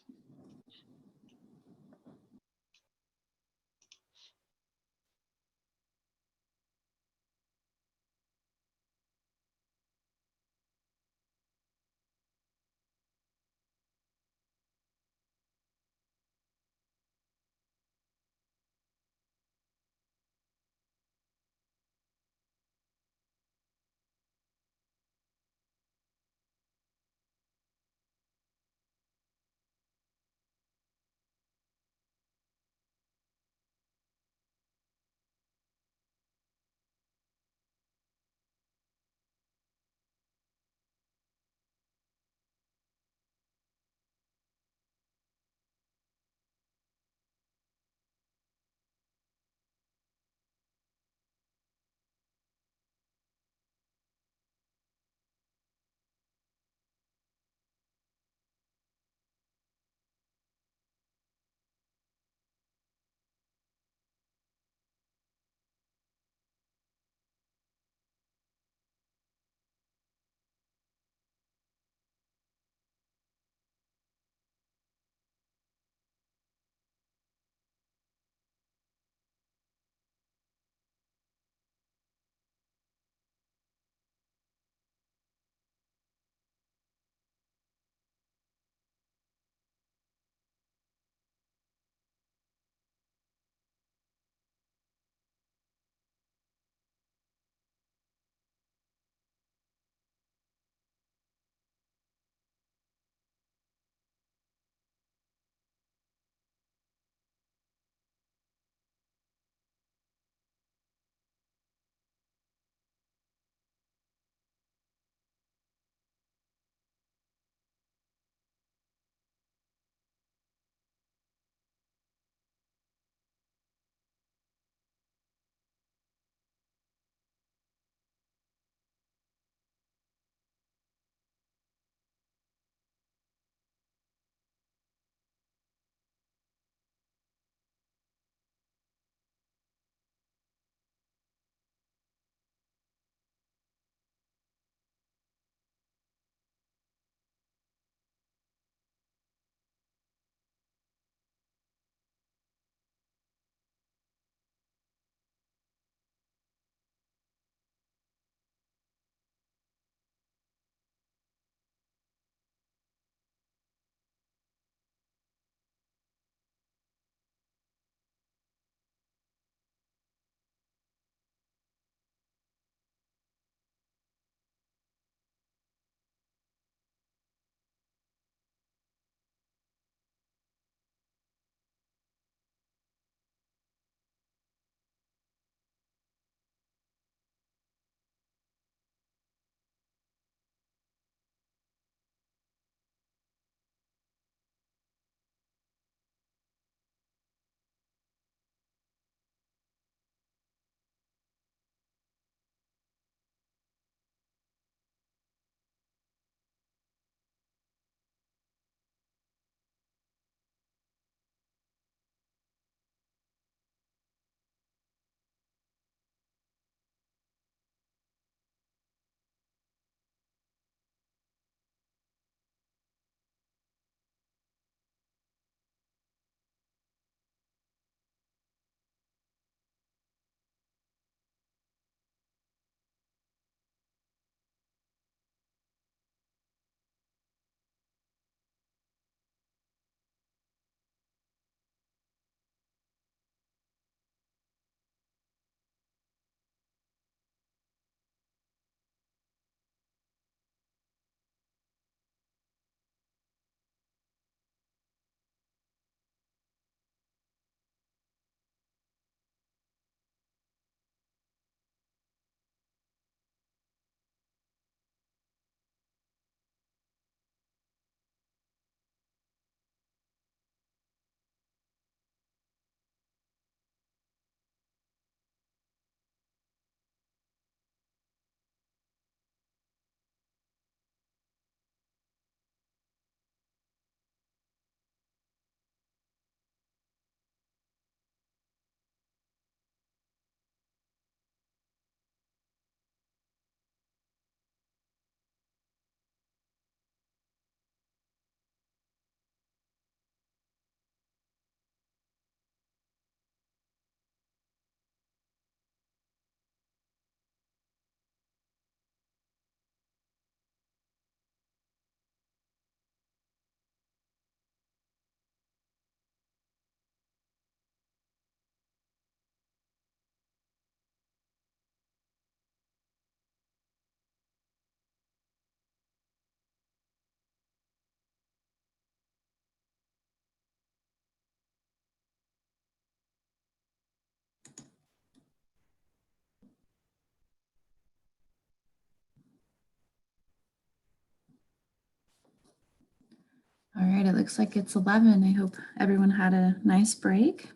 All right, it looks like it's 11. I hope everyone had a nice break.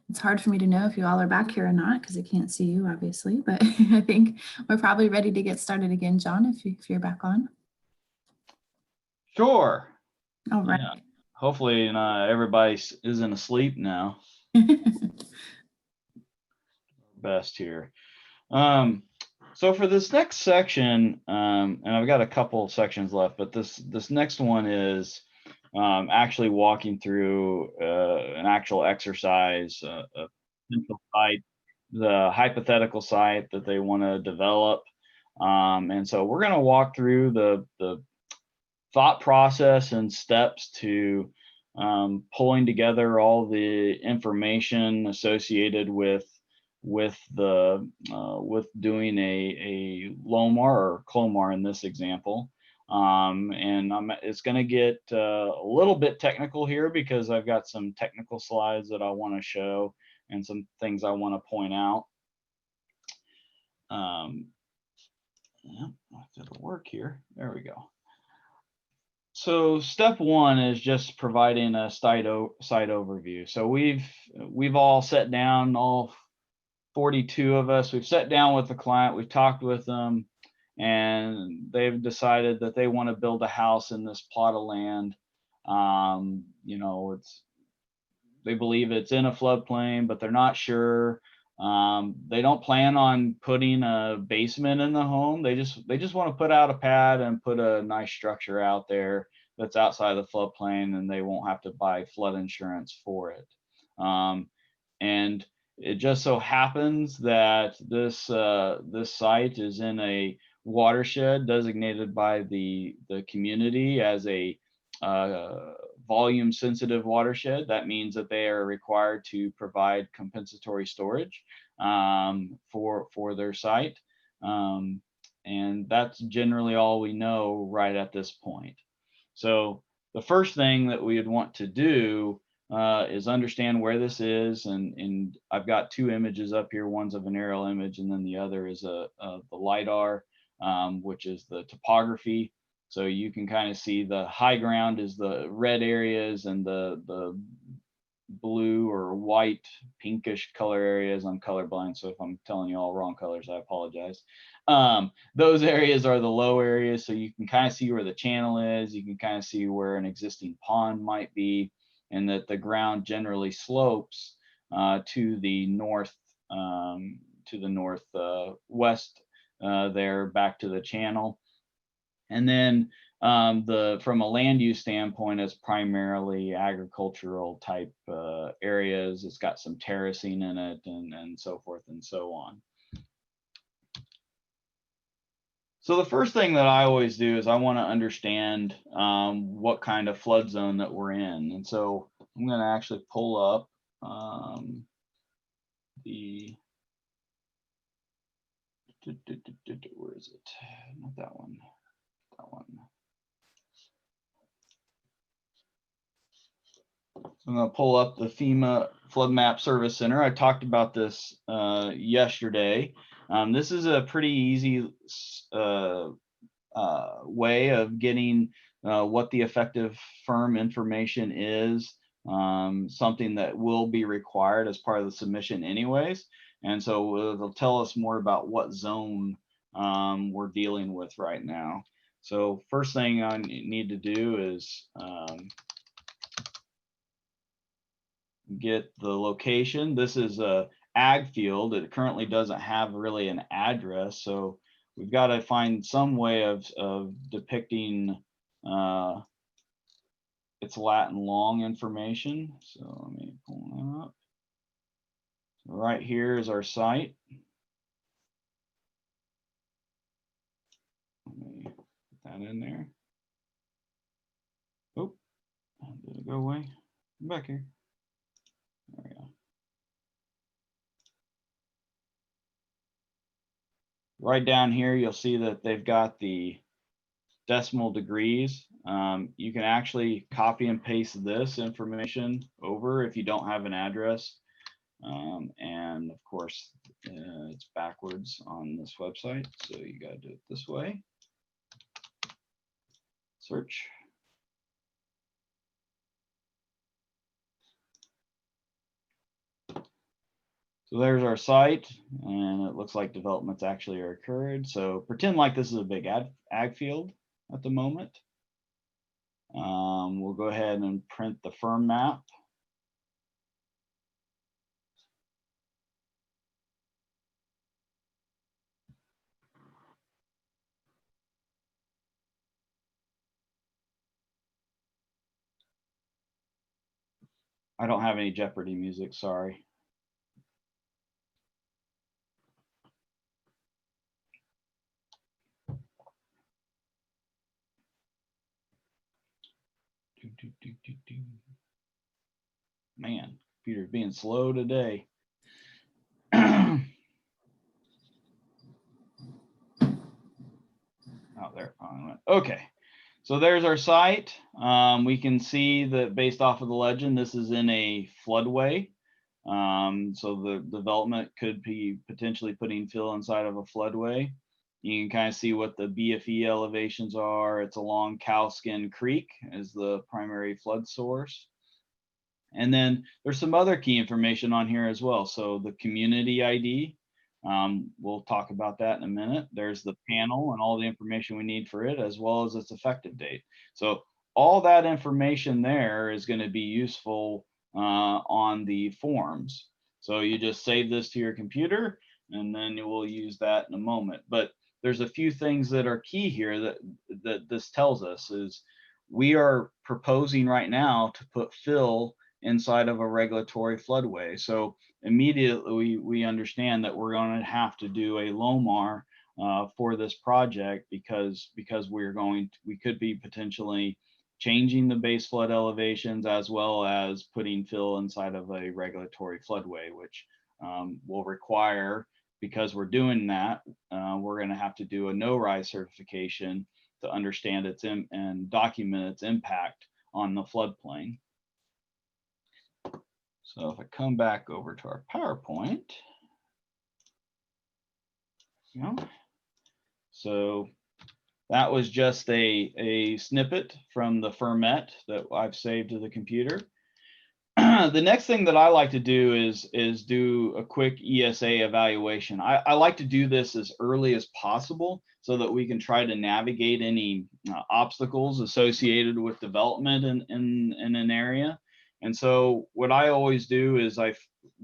It's hard for me to know if you all are back here or not because I can't see you, obviously, but I think we're probably ready to get started again, John, if you're back on. Sure. All right. Yeah. Hopefully everybody isn't asleep now. Best here. So for this next section, and I've got a couple sections left, but this next one is actually walking through an actual exercise, a potential site, the hypothetical site that they want to develop. And so we're going to walk through the thought process and steps to pulling together all the information associated with doing a LOMR or CLOMR in this example. And it's going to get a little bit technical here because I've got some technical slides that I want to show and some things I want to point out. Yeah, it'll work here. There we go. So step one is just providing a site overview. So we've all sat down, all 42 of us, we've sat down with the client, we've talked with them, and they've decided that they want to build a house in this plot of land. You know, they believe it's in a floodplain, but they're not sure. They don't plan on putting a basement in the home. They just want to put out a pad and put a nice structure out there that's outside the floodplain, and they won't have to buy flood insurance for it. And it just so happens that this site is in a watershed designated by the community as a volume sensitive watershed. That means that they are required to provide compensatory storage for their site. And that's generally all we know right at this point. So the first thing that we would want to do is understand where this is. And I've got two images up here. One's of an aerial image, and then the other is the LiDAR, which is the topography. So you can kind of see the high ground is the red areas, and the blue or white pinkish color areas. I'm colorblind, so if I'm telling you all wrong colors, I apologize. Those areas are the low areas, so you can kind of see where the channel is. You can kind of see where an existing pond might be, and that the ground generally slopes to the north, west there, back to the channel. And then from a land use standpoint, it's primarily agricultural type areas. It's got some terracing in it, and so forth and so on. So the first thing that I always do is I want to understand what kind of flood zone that we're in. And so I'm going to actually pull up where is it? Not that one. That one. So I'm going to pull up the FEMA Flood Map Service Center. I talked about this yesterday. This is a pretty easy way of getting what the effective firm information is, something that will be required as part of the submission anyways. And so it'll tell us more about what zone we're dealing with right now. So first thing I need to do is get the location. This is a ag field. It currently doesn't have really an address, so we've got to find some way of depicting its lat and long information. So let me pull that up. So right here is our site. Let me put that in there. Oh, did it go away? Come back here. There we go. Right down here, you'll see that they've got the decimal degrees. You can actually copy and paste this information over if you don't have an address. And of course, it's backwards on this website, so you got to do it this way. Search. So there's our site, and it looks like development's actually occurred. So pretend like this is a big ag field at the moment. We'll go ahead and print the firm map. I don't have any Jeopardy music, sorry. Man, computer's being slow today. Out there. Okay, so there's our site. We can see that based off of the legend, this is in a floodway. So the development could be potentially putting fill inside of a floodway. You can kind of see what the BFE elevations are. It's along Cowskin Creek as the primary flood source. And then there's some other key information on here as well. So the community ID, we'll talk about that in a minute. There's the panel and all the information we need for it, as well as its effective date. So all that information there is going to be useful on the forms. So you just save this to your computer, and then you will use that in a moment. But there's a few things that are key here that this tells us is we are proposing right now to put fill inside of a regulatory floodway. So immediately we understand that we're going to have to do a LOMR for this project because we could be potentially changing the base flood elevations as well as putting fill inside of a regulatory floodway, which will require, because we're doing that, we're going to have to do a no-rise certification to understand its and document its impact on the floodplain. So if I come back over to our PowerPoint, so that was just a snippet from the Fermet that I've saved to the computer. The next thing that I like to do is do a quick ESA evaluation. I like to do this as early as possible so that we can try to navigate any obstacles associated with development in an area. And so what I always do is I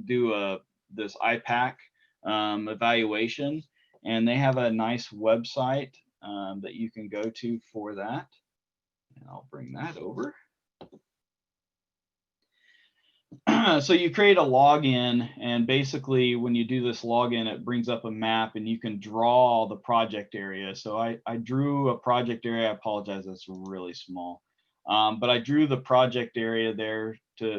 do this IPAC evaluation, and they have a nice website that you can go to for that. And I'll bring that over. So you create a login, and basically when you do this login, it brings up a map and you can draw the project area. So I drew a project area. I apologize, that's really small. But I drew the project area there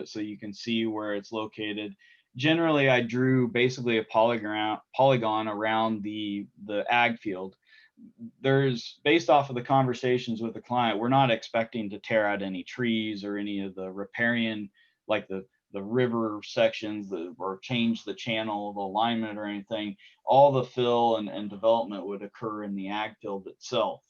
so you can see where it's located. Generally, I drew basically a polygon around the ag field. There's, based off of the conversations with the client, we're not expecting to tear out any trees or any of the riparian, like the river sections or change the channel, the alignment or anything. All the fill and development would occur in the ag field itself.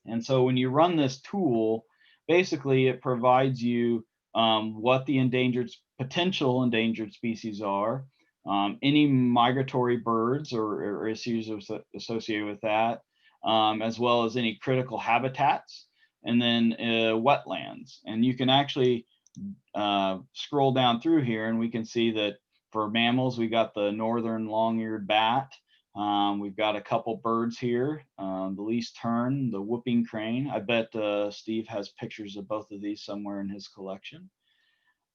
And so when you run this tool, basically it provides you what the potential endangered species are, any migratory birds or issues associated with that, as well as any critical habitats, and then wetlands. And you can actually scroll down through here and we can see that for mammals, we got the northern long-eared bat. We've got a couple birds here, the least tern, the whooping crane. I bet Steve has pictures of both of these somewhere in his collection.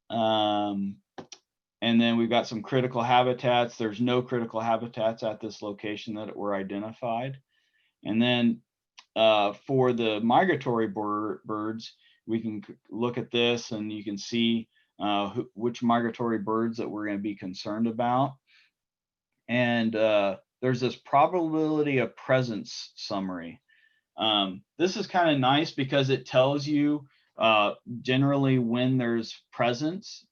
And then we've got some critical habitats. There's no critical habitats at this location that were identified. And then for the migratory birds, we can look at this and you can see which migratory birds that we're going to be concerned about. And there's this probability of presence summary. This is kind of nice because it tells you generally when there's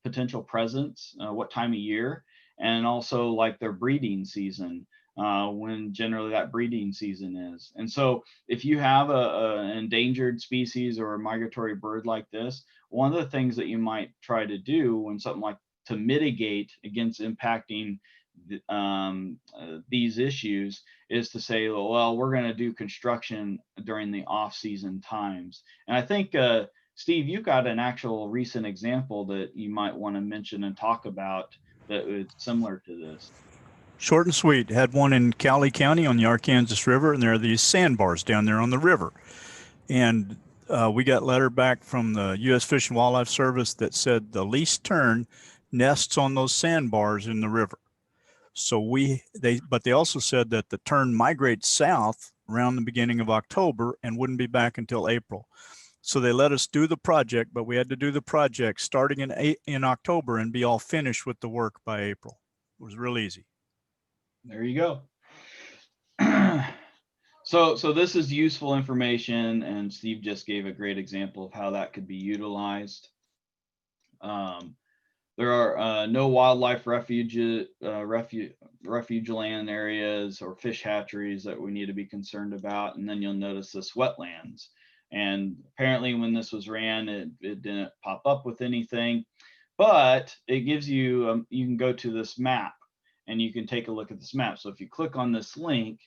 potential presence, what time of year, and also like their breeding season, when generally that breeding season is. And so if you have an endangered species or a migratory bird like this, one of the things that you might try to do when something like to mitigate against impacting these issues is to say, well, we're going to do construction during the off-season times. And I think, Steve, you've got an actual recent example that you might want to mention and talk about that was similar to this. Short and sweet. Had one in Cowley County on the Arkansas River, and there are these sandbars down there on the river. And we got a letter back from the U.S. Fish and Wildlife Service that said the least tern nests on those sandbars in the river. So but they also said that the tern migrates south around the beginning of October and wouldn't be back until April. So they let us do the project, but we had to do the project starting in October and be all finished with the work by April. It was real easy. There you go. So this is useful information, and Steve just gave a great example of how that could be utilized. There are no wildlife refuge land areas or fish hatcheries that we need to be concerned about. And then you'll notice this wetlands. And apparently when this was ran, it didn't pop up with anything, but it gives you, you can go to this map and you can take a look at this map. So if you click on this link,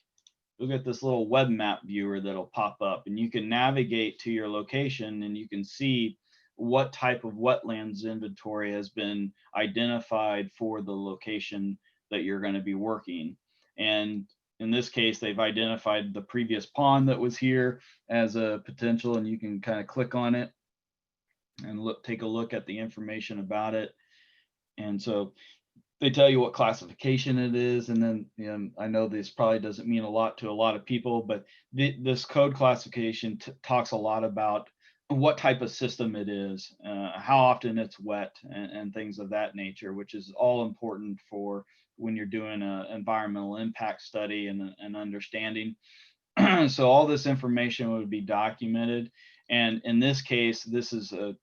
you'll get this little web map viewer that'll pop up, and you can navigate to your location and you can see what type of wetlands inventory has been identified for the location that you're going to be working. And in this case, they've identified the previous pond that was here as a potential, and you can kind of click on it and take a look at the information about it. And so they tell you what classification it is. And then, I know this probably doesn't mean a lot to a lot of people, but this code classification talks a lot about what type of system it is, how often it's wet, and things of that nature, which is all important for when you're doing an environmental impact study and understanding. So all this information would be documented. And in this case, this is a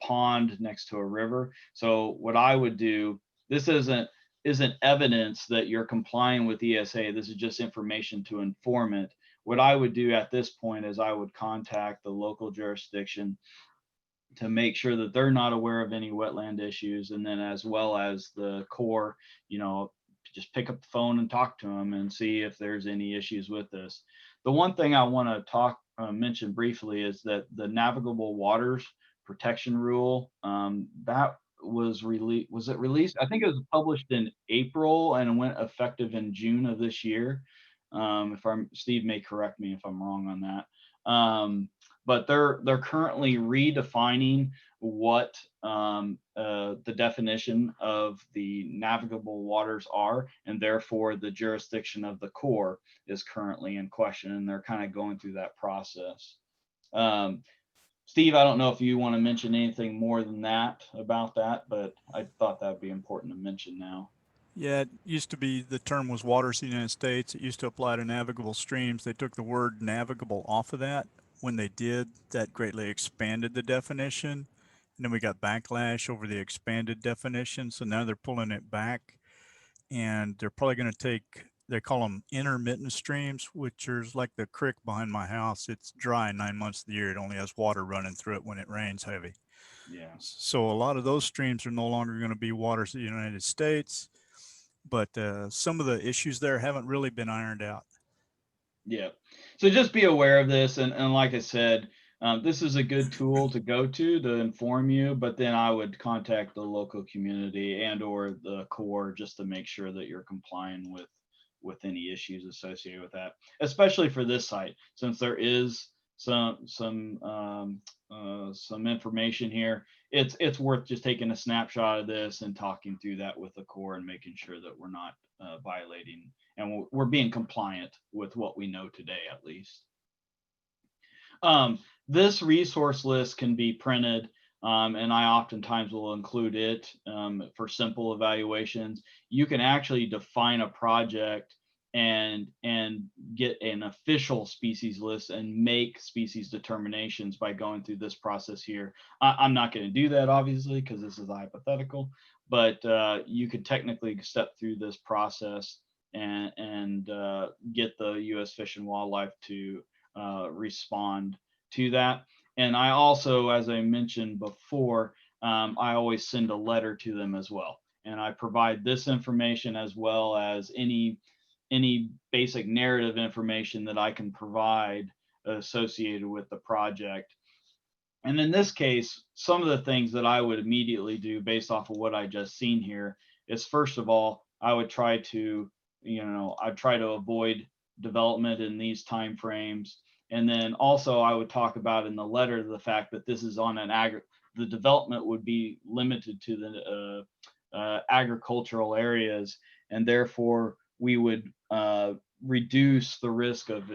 pond next to a river. So what I would do, this isn't evidence that you're complying with ESA. This is just information to inform it. What I would do at this point is I would contact the local jurisdiction to make sure that they're not aware of any wetland issues. And then as well as the Corps, just pick up the phone and talk to them and see if there's any issues with this. The one thing I want to mention briefly is that the navigable waters protection rule, that was released. Was it released? I think it was published in April and it went effective in June of this year. Steve may correct me if I'm wrong on that. But they're currently redefining what the definition of the navigable waters are, and therefore the jurisdiction of the Corps is currently in question, and they're kind of going through that process. Steve, I don't know if you want to mention anything more than that about that, but I thought that would be important to mention now. Yeah, it used to be the term was waters of the United States. It used to apply to navigable streams. They took the word navigable off of that. When they did, that greatly expanded the definition. And then we got backlash over the expanded definition. So now they're pulling it back. And they're probably going to take, they call them intermittent streams, which is like the creek behind my house. It's dry 9 months of the year. It only has water running through it when it rains heavy. Yeah. So a lot of those streams are no longer going to be waters of the United States. But some of the issues there haven't really been ironed out. Yeah. So just be aware of this. And like I said, this is a good tool to go to inform you, but then I would contact the local community and or the Corps just to make sure that you're complying with any issues associated with that, especially for this site, since there is some information here. It's worth just taking a snapshot of this and talking through that with the Corps and making sure that we're not violating and we're being compliant with what we know today, at least. This resource list can be printed, and I oftentimes will include it for simple evaluations. You can actually define a project and get an official species list and make species determinations by going through this process here. I'm not going to do that, obviously, because this is hypothetical, but you could technically step through this process and get the U.S. Fish and Wildlife to respond to that. And I also, as I mentioned before, I always send a letter to them as well. And I provide this information as well as any basic narrative information that I can provide associated with the project. And in this case, some of the things that I would immediately do based off of what I just seen here is, first of all, I would try to, I'd try to avoid development in these time frames. And then also I would talk about in the letter the fact that this is on the development would be limited to the agricultural areas, and therefore we would reduce the risk of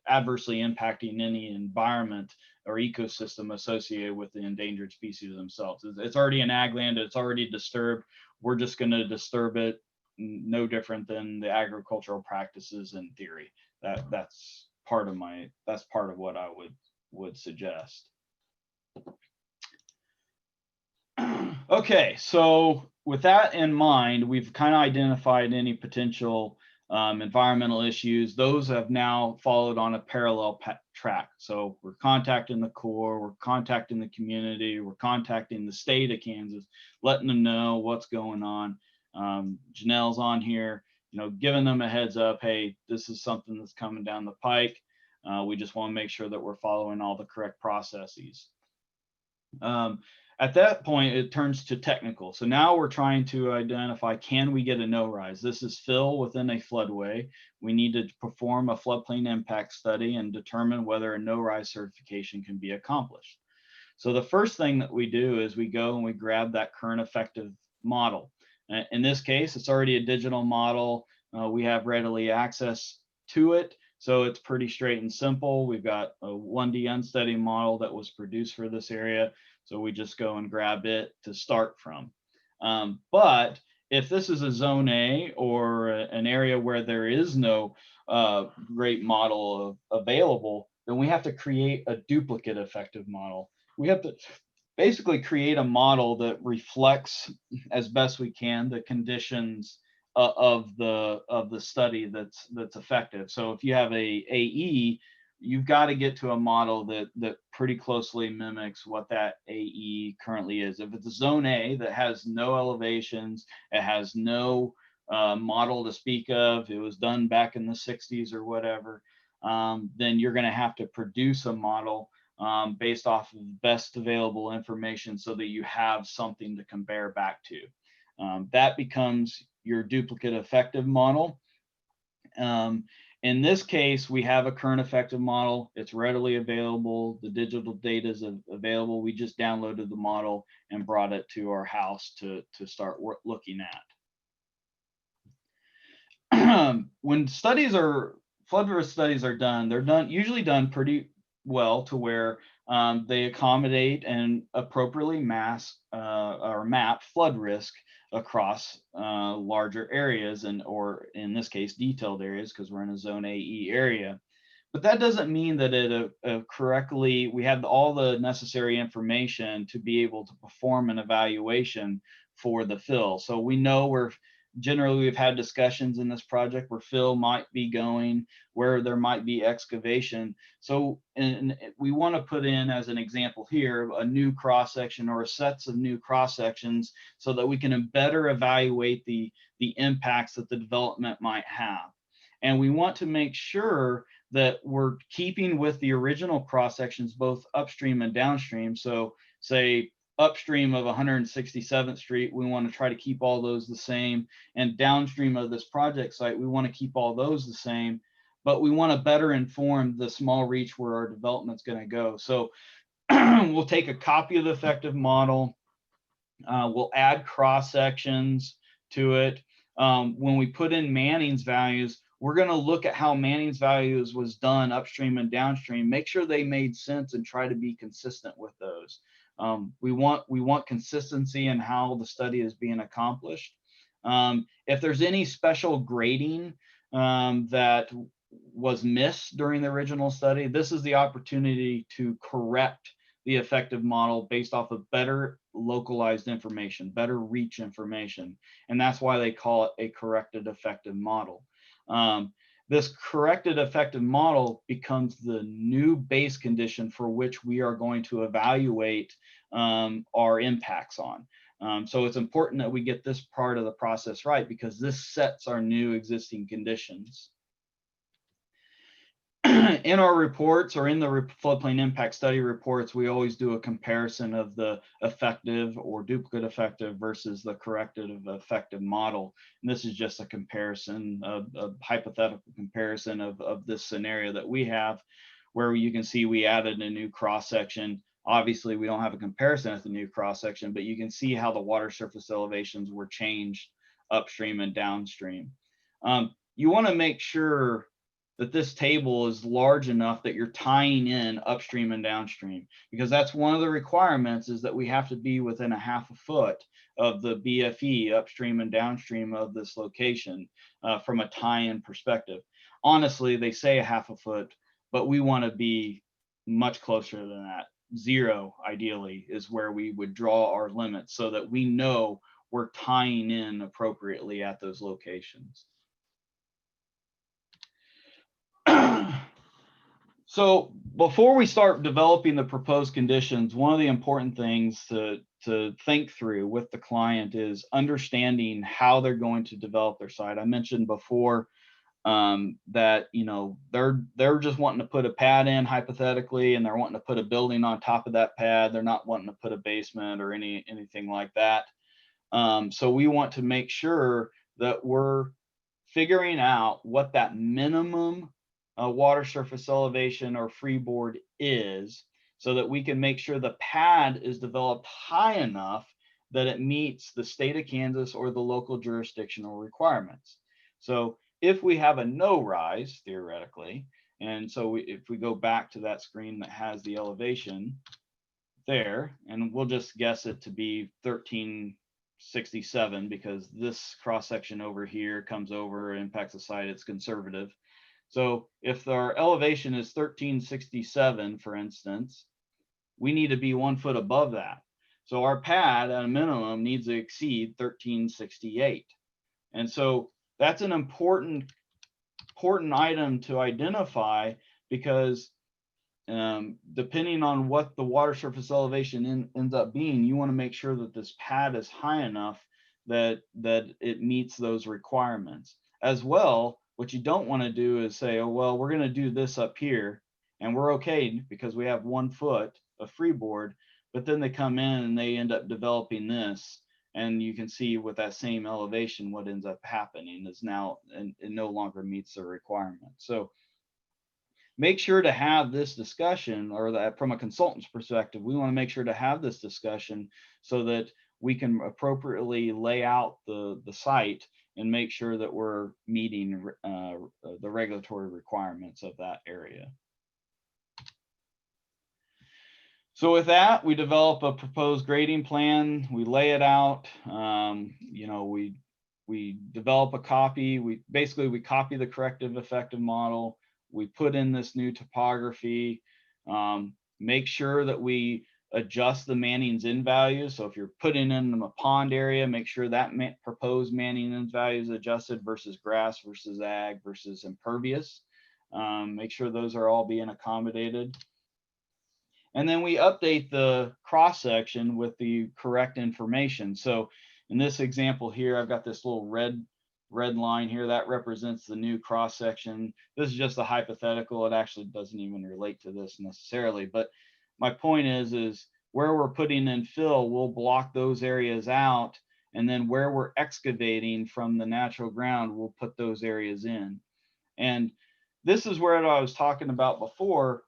adversely impacting any environment or ecosystem associated with the endangered species themselves. It's already an ag land, it's already disturbed. We're just going to disturb it, no different than the agricultural practices in theory. That's part of what I would suggest. Okay, so with that in mind, we've kind of identified any potential environmental issues. Those have now followed on a parallel track. So we're contacting the Corps, we're contacting the community, we're contacting the state of Kansas, letting them know what's going on. Janelle's on here, giving them a heads up. Hey, this is something that's coming down the pike. We just want to make sure that we're following all the correct processes. At that point, it turns to technical. So now we're trying to identify, can we get a no-rise? This is fill within a floodway. We need to perform a floodplain impact study and determine whether a no-rise certification can be accomplished. So the first thing that we do is we go and we grab that current effective model. In this case, it's already a digital model. We have readily access to it. So it's pretty straight and simple. We've got a 1D unsteady model that was produced for this area. So we just go and grab it to start from. But if this is a zone A or an area where there is no great model available, then we have to create a duplicate effective model. We have to basically create a model that reflects as best we can the conditions of the study that's effective. So if you have a AE, you've got to get to a model that pretty closely mimics what that AE currently is. If it's a zone A that has no elevations, it has no model to speak of, it was done back in the 60s or whatever, then you're going to have to produce a model based off of best available information so that you have something to compare back to. That becomes your duplicate effective model. In this case, we have a current effective model. It's readily available. The digital data is available. We just downloaded the model and brought it to our house to start looking at. When flood risk studies are done, they're usually done pretty well to where they accommodate and appropriately map flood risk across larger areas or in this case detailed areas, because we're in a zone AE area. But that doesn't mean that we have all the necessary information to be able to perform an evaluation for the fill. So we know we've had discussions in this project where fill might be going, where there might be excavation. So we want to put in, as an example here, a new cross section or sets of new cross sections so that we can better evaluate the impacts that the development might have. And we want to make sure that we're keeping with the original cross sections, both upstream and downstream. So say upstream of 167th Street, we want to try to keep all those the same. And downstream of this project site, we want to keep all those the same. But we want to better inform the small reach where our development's going to go. So we'll take a copy of the effective model. We'll add cross sections to it. When we put in Manning's values, we're going to look at how Manning's values was done upstream and downstream, make sure they made sense and try to be consistent with those. We want consistency in how the study is being accomplished. If there's any special grading that was missed during the original study, this is the opportunity to correct the effective model based off of better localized information, better reach information. And that's why they call it a corrected effective model. this corrected effective model becomes the new base condition for which we are going to evaluate our impacts on. So it's important that we get this part of the process right, because this sets our new existing conditions. In our reports, or in the floodplain impact study reports, we always do a comparison of the effective or duplicate effective versus the corrective effective model. And this is just a comparison, a hypothetical comparison of this scenario that we have, where you can see we added a new cross section. Obviously, we don't have a comparison with the new cross section, but you can see how the water surface elevations were changed upstream and downstream. You want to make sure that this table is large enough that you're tying in upstream and downstream, because that's one of the requirements, is that we have to be within a half a foot of the BFE upstream and downstream of this location from a tie-in perspective. Honestly, they say a half a foot, but we want to be much closer than that. 0, ideally, is where we would draw our limits, so that we know we're tying in appropriately at those locations. So before we start developing the proposed conditions, one of the important things to think through with the client is understanding how they're going to develop their site. I mentioned before that, you know, they're just wanting to put a pad in hypothetically, and they're wanting to put a building on top of that pad. They're not wanting to put a basement or anything like that. So we want to make sure that we're figuring out what that minimum water surface elevation or freeboard is, so that we can make sure the pad is developed high enough that it meets the state of Kansas or the local jurisdictional requirements. So if we have a no rise, theoretically, and so if we go back to that screen that has the elevation there, and we'll just guess it to be 1367, because this cross section over here comes over, impacts the site, it's conservative. So if our elevation is 1367, for instance, we need to be 1 foot above that. So our pad at a minimum needs to exceed 1368. And so that's an important item to identify, because depending on what the water surface elevation ends up being, you want to make sure that this pad is high enough that it meets those requirements. As well, what you don't want to do is say, oh, well, we're going to do this up here and we're okay because we have 1 foot of freeboard, but then they come in and they end up developing this, and you can see with that same elevation, what ends up happening is now, and it no longer meets the requirement. So make sure to have this discussion, or that from a consultant's perspective, we want to make sure to have this discussion so that we can appropriately lay out the site and make sure that we're meeting the regulatory requirements of that area. So with that, we develop a proposed grading plan, we lay it out, you know, we develop a copy, we copy the corrective effective model, we put in this new topography, make sure that we adjust the Manning's in value. So if you're putting in a pond area, make sure that proposed Manning in value is adjusted versus grass versus ag versus impervious. Make sure those are all being accommodated. And then we update the cross section with the correct information. So in this example here, I've got this little red line here that represents the new cross section. This is just a hypothetical. It actually doesn't even relate to this necessarily, but my point is where we're putting in fill, we'll block those areas out, and then where we're excavating from the natural ground, we'll put those areas in. And this is where I was talking about before.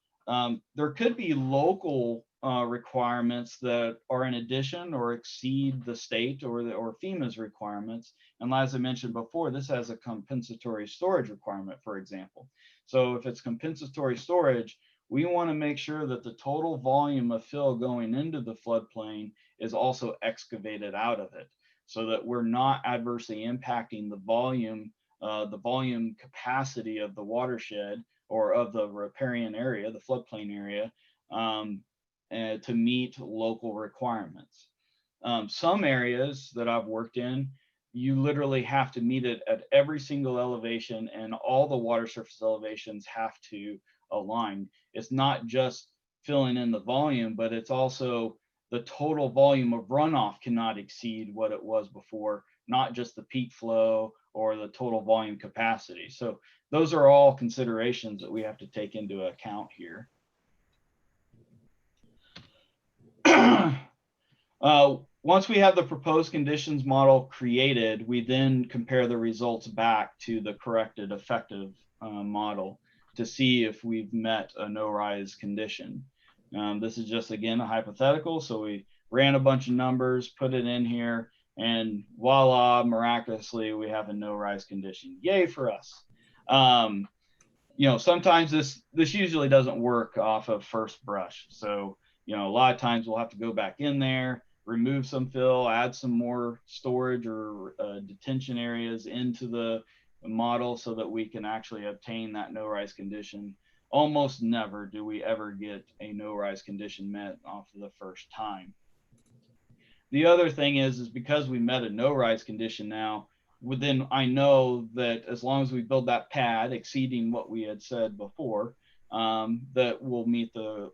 There could be local requirements that are in addition or exceed the state or FEMA's requirements. And as I mentioned before, this has a compensatory storage requirement, for example. So if it's compensatory storage, we want to make sure that the total volume of fill going into the floodplain is also excavated out of it, so that we're not adversely impacting the volume capacity of the watershed or of the riparian area, the floodplain area, to meet local requirements. Some areas that I've worked in, you literally have to meet it at every single elevation, and all the water surface elevations have to align. It's not just filling in the volume, but it's also the total volume of runoff cannot exceed what it was before, not just the peak flow or the total volume capacity. So those are all considerations that we have to take into account here. Once we have the proposed conditions model created, we then compare the results back to the corrected effective model to see if we've met a no-rise condition. This is just, again, a hypothetical. So we ran a bunch of numbers, put it in here, and voila, miraculously, we have a no-rise condition. Yay for us. You know, sometimes this usually doesn't work off of first brush. So, you know, a lot of times we'll have to go back in there, remove some fill, add some more storage or detention areas into the model so that we can actually obtain that no-rise condition. Almost never do we ever get a no-rise condition met off of the first time. The other thing is because we met a no-rise condition now, then I know that as long as we build that pad exceeding what we had said before, that will meet the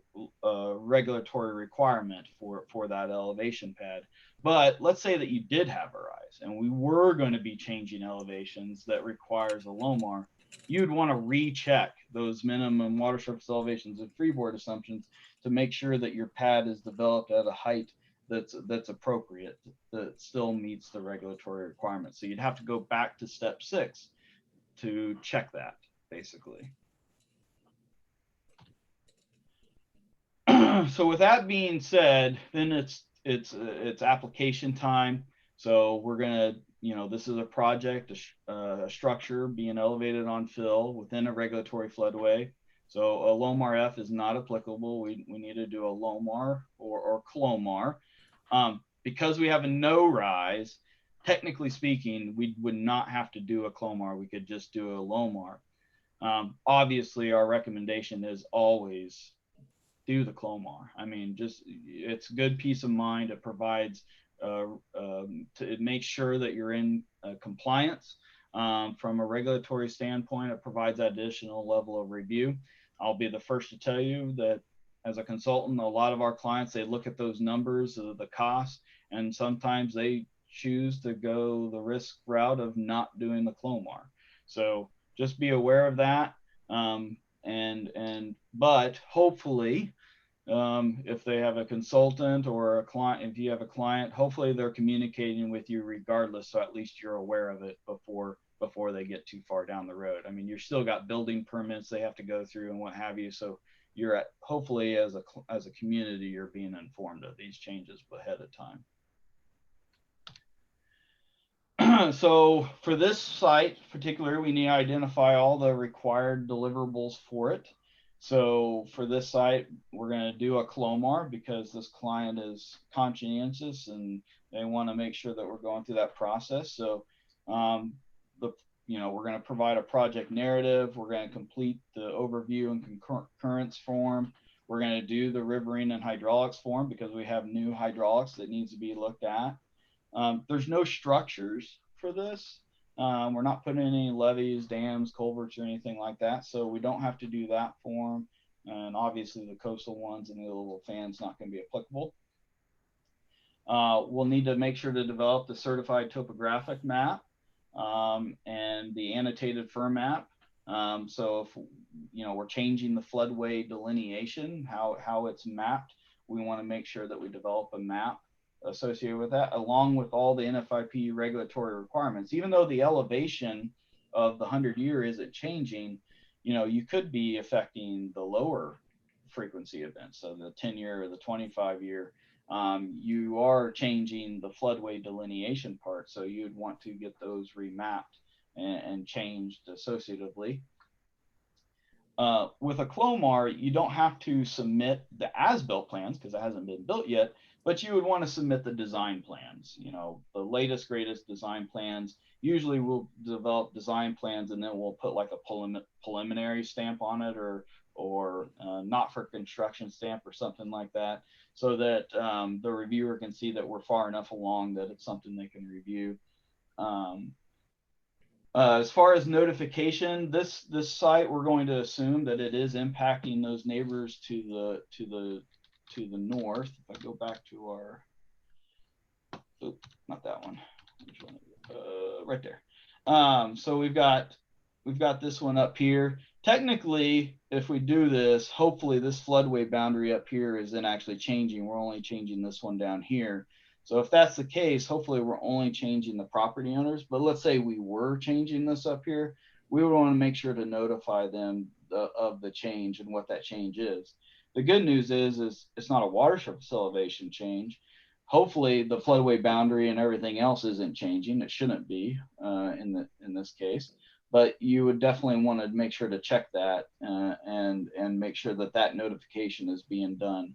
regulatory requirement for that elevation pad. But let's say that you did have a rise and we were going to be changing elevations that requires a LOMR. You'd want to recheck those minimum water surface elevations and freeboard assumptions to make sure that your pad is developed at a height that's appropriate, that still meets the regulatory requirements. So you'd have to go back to step 6 to check that, basically. So with that being said, then it's application time. So we're gonna, you know, this is a project, a structure being elevated on fill within a regulatory floodway. So a LOMR F is not applicable. We need to do a LOMR or CLOMR. Because we have a no rise, technically speaking, we would not have to do a CLOMR. We could just do a LOMR. Obviously, our recommendation is always do the CLOMR. I mean, just it's good peace of mind. It provides to make sure that you're in compliance from a regulatory standpoint. It provides that additional level of review. I'll be the first to tell you that as a consultant, a lot of our clients, they look at those numbers of the cost, and sometimes they choose to go the risk route of not doing the CLOMR. So just be aware of that. But hopefully, if they have a consultant or a client, if you have a client, hopefully they're communicating with you regardless, so at least you're aware of it before they get too far down the road. I mean, you're still got building permits they have to go through and what have you. So you're at, hopefully as a community, you're being informed of these changes ahead of time. So for this site particularly, we need to identify all the required deliverables for it. So for this site, we're going to do a CLOMR because this client is conscientious and they want to make sure that we're going through that process. So we're going to provide a project narrative. We're going to complete the overview and concurrence form. We're going to do the riverine and hydraulics form because we have new hydraulics that needs to be looked at. There's no structures for this. We're not putting in any levees, dams, culverts, or anything like that. So we don't have to do that form. And obviously the coastal ones and the little fans not going to be applicable. We'll need to make sure to develop the certified topographic map and the annotated firm map. So if we're changing the floodway delineation, how it's mapped, we want to make sure that we develop a map associated with that, along with all the NFIP regulatory requirements. Even though the elevation of the 100-year isn't changing, you could be affecting the lower frequency events, so the 10-year or the 25-year. You are changing the floodway delineation part, so you'd want to get those remapped and changed associatively. With a CLOMR, you don't have to submit the as-built plans because it hasn't been built yet, but you would want to submit the design plans. The latest, greatest design plans. Usually we'll develop design plans and then we'll put like a preliminary stamp on it or not for construction stamp or something like that, so that the reviewer can see that we're far enough along that it's something they can review. As far as notification, this site, we're going to assume that it is impacting those neighbors to the north. If I go back to our, oh, not that one, which one? Right there. So we've got this one up here. Technically, if we do this, hopefully this floodway boundary up here isn't actually changing. We're only changing this one down here. So if that's the case, hopefully we're only changing the property owners. But let's say we were changing this up here, we would want to make sure to notify them of the change and what that change is. The good news is it's not a water surface elevation change. Hopefully the floodway boundary and everything else isn't changing. It shouldn't be in this case, but you would definitely want to make sure to check that and make sure that that notification is being done.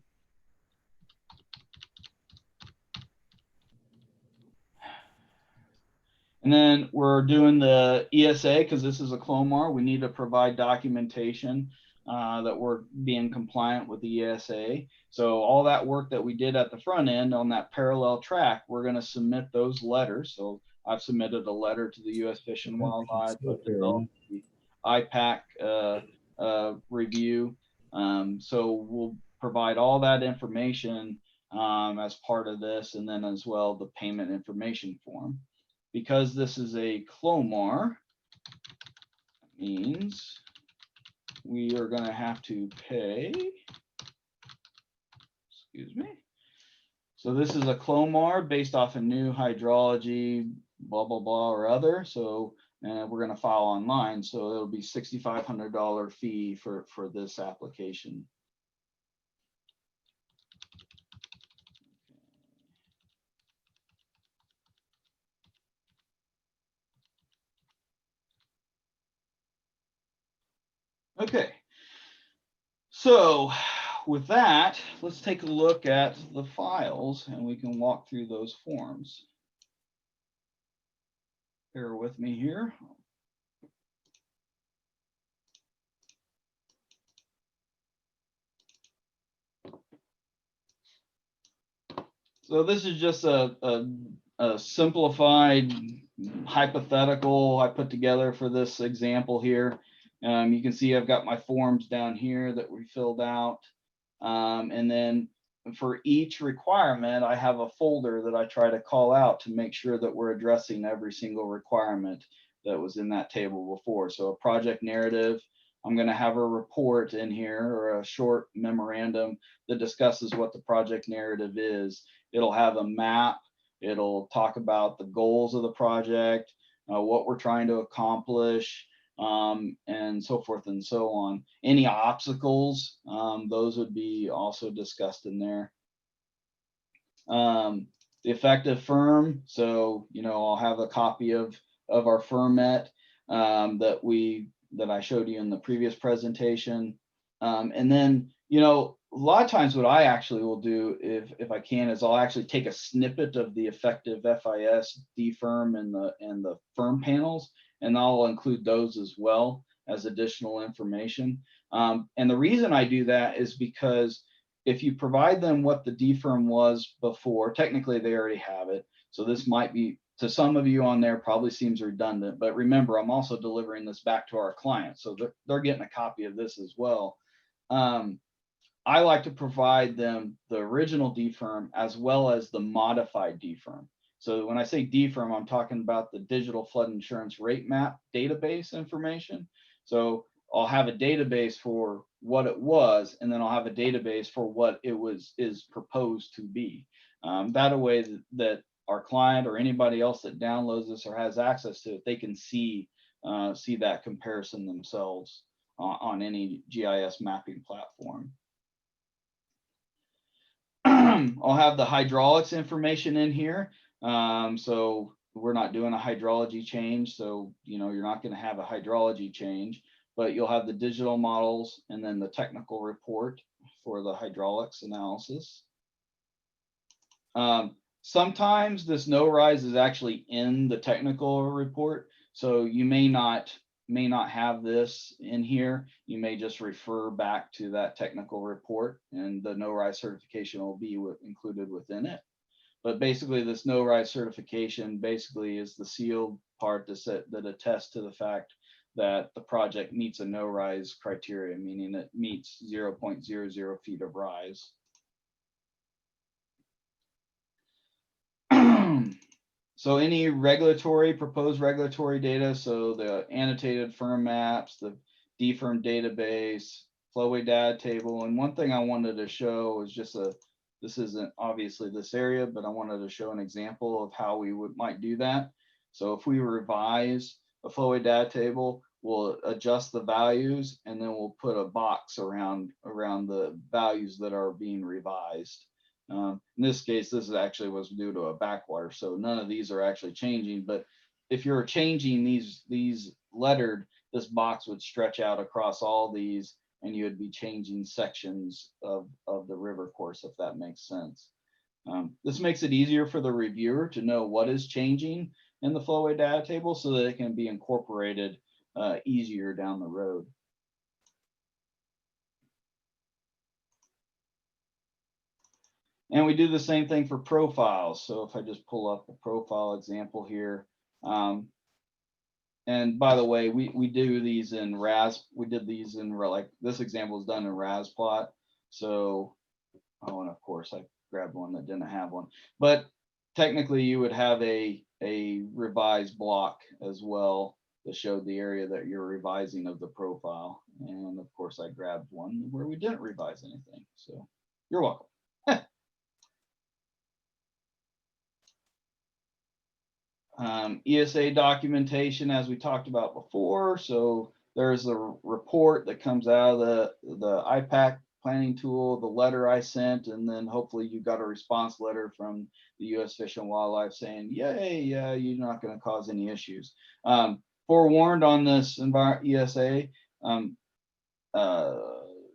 And then we're doing the ESA because this is a LOMR. We need to provide documentation that we're being compliant with the ESA. So all that work that we did at the front end on that parallel track, we're going to submit those letters. So I've submitted a letter to the U.S. Fish and Wildlife, the IPAC review. So we'll provide all that information as part of this, and then as well the payment information form. Because this is a LOMR, that means we are going to have to pay, excuse me. So this is a LOMR based off a new hydrology, blah, blah, blah, or other. So we're going to file online. So it'll be $6,500 fee for this application. Okay, so with that, let's take a look at the files and we can walk through those forms. Bear with me here. So this is just a simplified hypothetical I put together for this example here. You can see I've got my forms down here that we filled out. And then for each requirement, I have a folder that I try to call out to make sure that we're addressing every single requirement that was in that table before. So a project narrative, I'm going to have a report in here or a short memorandum that discusses what the project narrative is. It'll have a map. It'll talk about the goals of the project, what we're trying to accomplish, and so forth and so on. Any obstacles, those would be also discussed in there. The effective firm, so I'll have a copy of our firmet that I showed you in the previous presentation, and then a lot of times what I actually will do if I can is I'll actually take a snippet of the effective FIS DFirm and the firm panels, and I'll include those as well as additional information. And the reason I do that is because if you provide them what the DFirm was before, technically they already have it. So this might be, to some of you on there, probably seems redundant, but remember, I'm also delivering this back to our clients. So they're getting a copy of this as well. I like to provide them the original DFirm as well as the modified DFirm. So when I say DFirm, I'm talking about the digital flood insurance rate map database information. So I'll have a database for what it was, and then I'll have a database for what it is proposed to be. That way that our client or anybody else that downloads this or has access to it, they can see that comparison themselves on any GIS mapping platform. I'll have the hydraulics information in here. So we're not doing a hydrology change. So, you're not going to have a hydrology change, but you'll have the digital models and then the technical report for the hydraulics analysis. Sometimes this no-rise is actually in the technical report. So you may not have this in here. You may just refer back to that technical report and the no-rise certification will be included within it. But basically this no rise certification basically is the sealed part that attests to the fact that the project meets a no rise criteria, meaning it meets 0.00 feet of rise. So any proposed regulatory data, so the annotated firm maps, the DFIRM database, flowway data table, and one thing I wanted to show is just this isn't obviously this area, but I wanted to show an example of how we might do that. So if we revise a flowway data table, we'll adjust the values and then we'll put a box around the values that are being revised. In this case, this actually was due to a backwater, so none of these are actually changing. But if you're changing these lettered, this box would stretch out across all these, and you would be changing sections of the river course, if that makes sense. This makes it easier for the reviewer to know what is changing in the flowway data table so that it can be incorporated easier down the road. And we do the same thing for profiles. So if I just pull up a profile example here, and by the way, we do these in RAS. We did these in, like, this example is done in RASplot. So, oh, and of course I grabbed one that didn't have one, but technically you would have a revised block as well that showed the area that you're revising of the profile. And of course I grabbed one where we didn't revise anything. So you're welcome. ESA documentation, as we talked about before. So there's a report that comes out of the IPAC planning tool, the letter I sent, and then hopefully you got a response letter from the U.S. Fish and Wildlife saying, yay, yeah, you're not going to cause any issues. Forewarned on this ESA,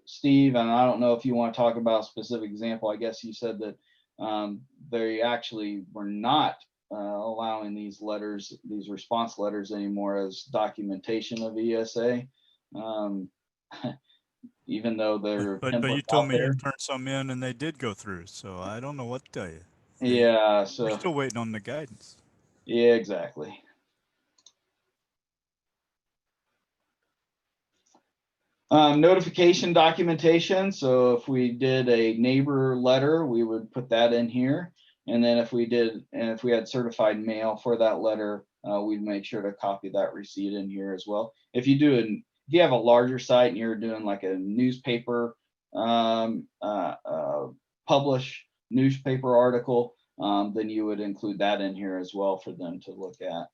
Steve, and I don't know if you want to talk about a specific example. I guess you said that they actually were not allowing these response letters anymore as documentation of ESA, even though they're but you told me you turned some in and they did go through, so I don't know what to tell you. Yeah, so we're still waiting on the guidance. Yeah, exactly. Notification documentation. So if we did a neighbor letter, we would put that in here. And then if we had certified mail for that letter, we'd make sure to copy that receipt in here as well. If you have a larger site and you're doing like a newspaper, publish newspaper article, then you would include that in here as well for them to look at.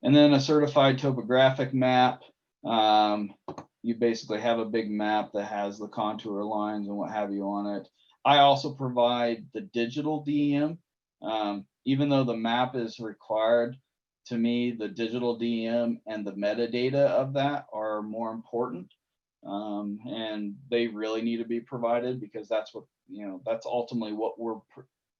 And then a certified topographic map. You basically have a big map that has the contour lines and what have you on it. I also provide the digital DEM. Even though the map is required, to me, the digital DEM and the metadata of that are more important. And they really need to be provided because that's what, that's ultimately what we're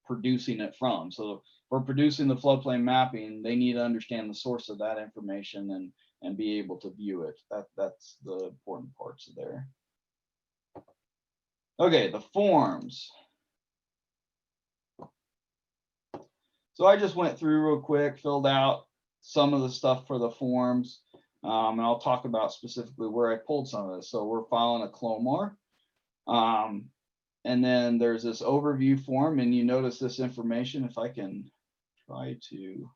producing it from. So if we're producing the floodplain mapping, they need to understand the source of that information and be able to view it. That's the important parts there. Okay, the forms. So I just went through real quick, filled out some of the stuff for the forms, and I'll talk about specifically where I pulled some of this. So we're filing a LOMR, and then there's this overview form, and you notice this information. If I can try to.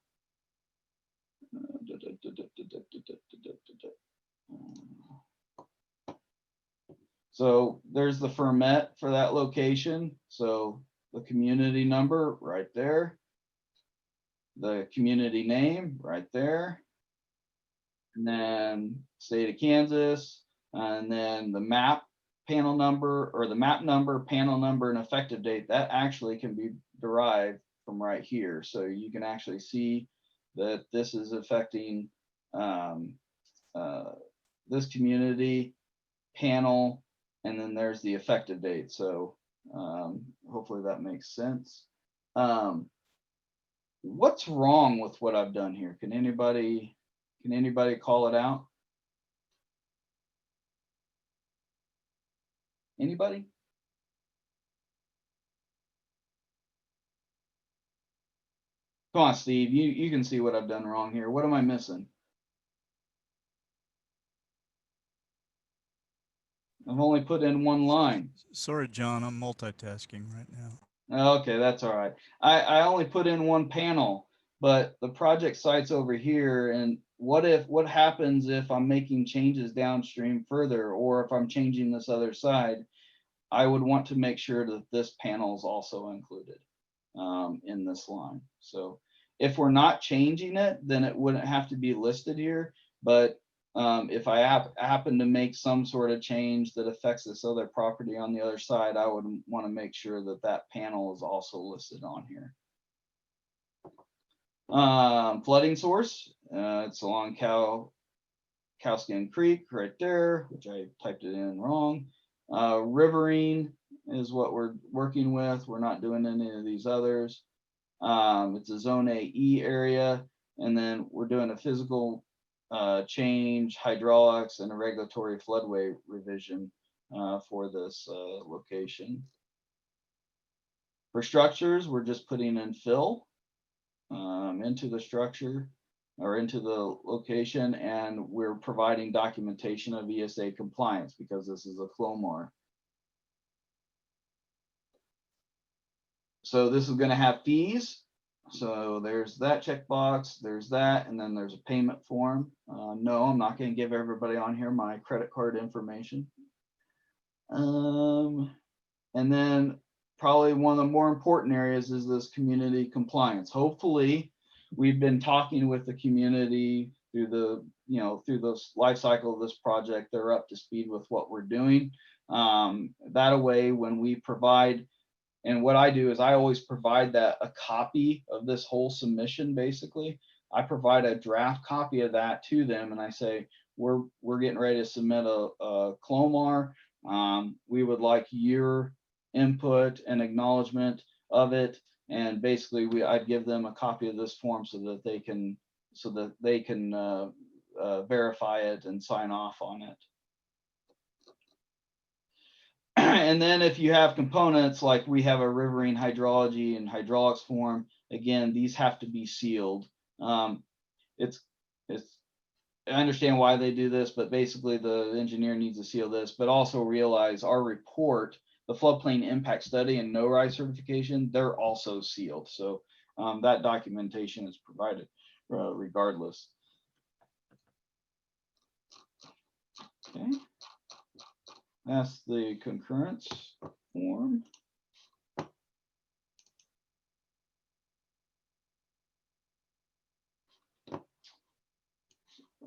So there's the fermet for that location. So the community number right there, the community name right there, and then state of Kansas, and then the map panel number, or the map number, panel number, and effective date. That actually can be derived from right here. So you can actually see that this is affecting this community panel, and then there's the effective date. So hopefully that makes sense. What's wrong with what I've done here? Can anybody call it out? Anybody? Come on, Steve, you can see what I've done wrong here. What am I missing? I've only put in one line. Sorry, John, I'm multitasking right now. Okay, that's all right. I only put in one panel, but the project site's over here. And what happens if I'm making changes downstream further, or if I'm changing this other side? I would want to make sure that this panel is also included in this line. So if we're not changing it, then it wouldn't have to be listed here. But if I happen to make some sort of change that affects this other property on the other side, I would want to make sure that that panel is also listed on here. Flooding source, it's along Cowskin Creek right there, which I typed it in wrong. Riverine is what we're working with. We're not doing any of these others. It's a zone AE area, and then we're doing a physical change, hydraulics, and a regulatory floodway revision for this location. For structures, we're just putting in fill into the structure or into the location, and we're providing documentation of ESA compliance because this is a LOMR. So this is going to have fees. So there's that checkbox, there's that, and then there's a payment form. No, I'm not going to give everybody on here my credit card information. And then probably one of the more important areas is this community compliance. Hopefully, we've been talking with the community through the life cycle of this project. They're up to speed with what we're doing. That way, when we provide, and what I do is I always provide a copy of this whole submission. Basically, I provide a draft copy of that to them, and I say, we're getting ready to submit a LOMR. We would like your input and acknowledgement of it, and basically I'd give them a copy of this form so that they can verify it and sign off on it. And then if you have components, like we have a riverine hydrology and hydraulics form, again, these have to be sealed. I understand why they do this, but basically the engineer needs to seal this, but also realize our report, the floodplain impact study and NORI certification, they're also sealed. So that documentation is provided regardless. Okay. That's the concurrence form. Open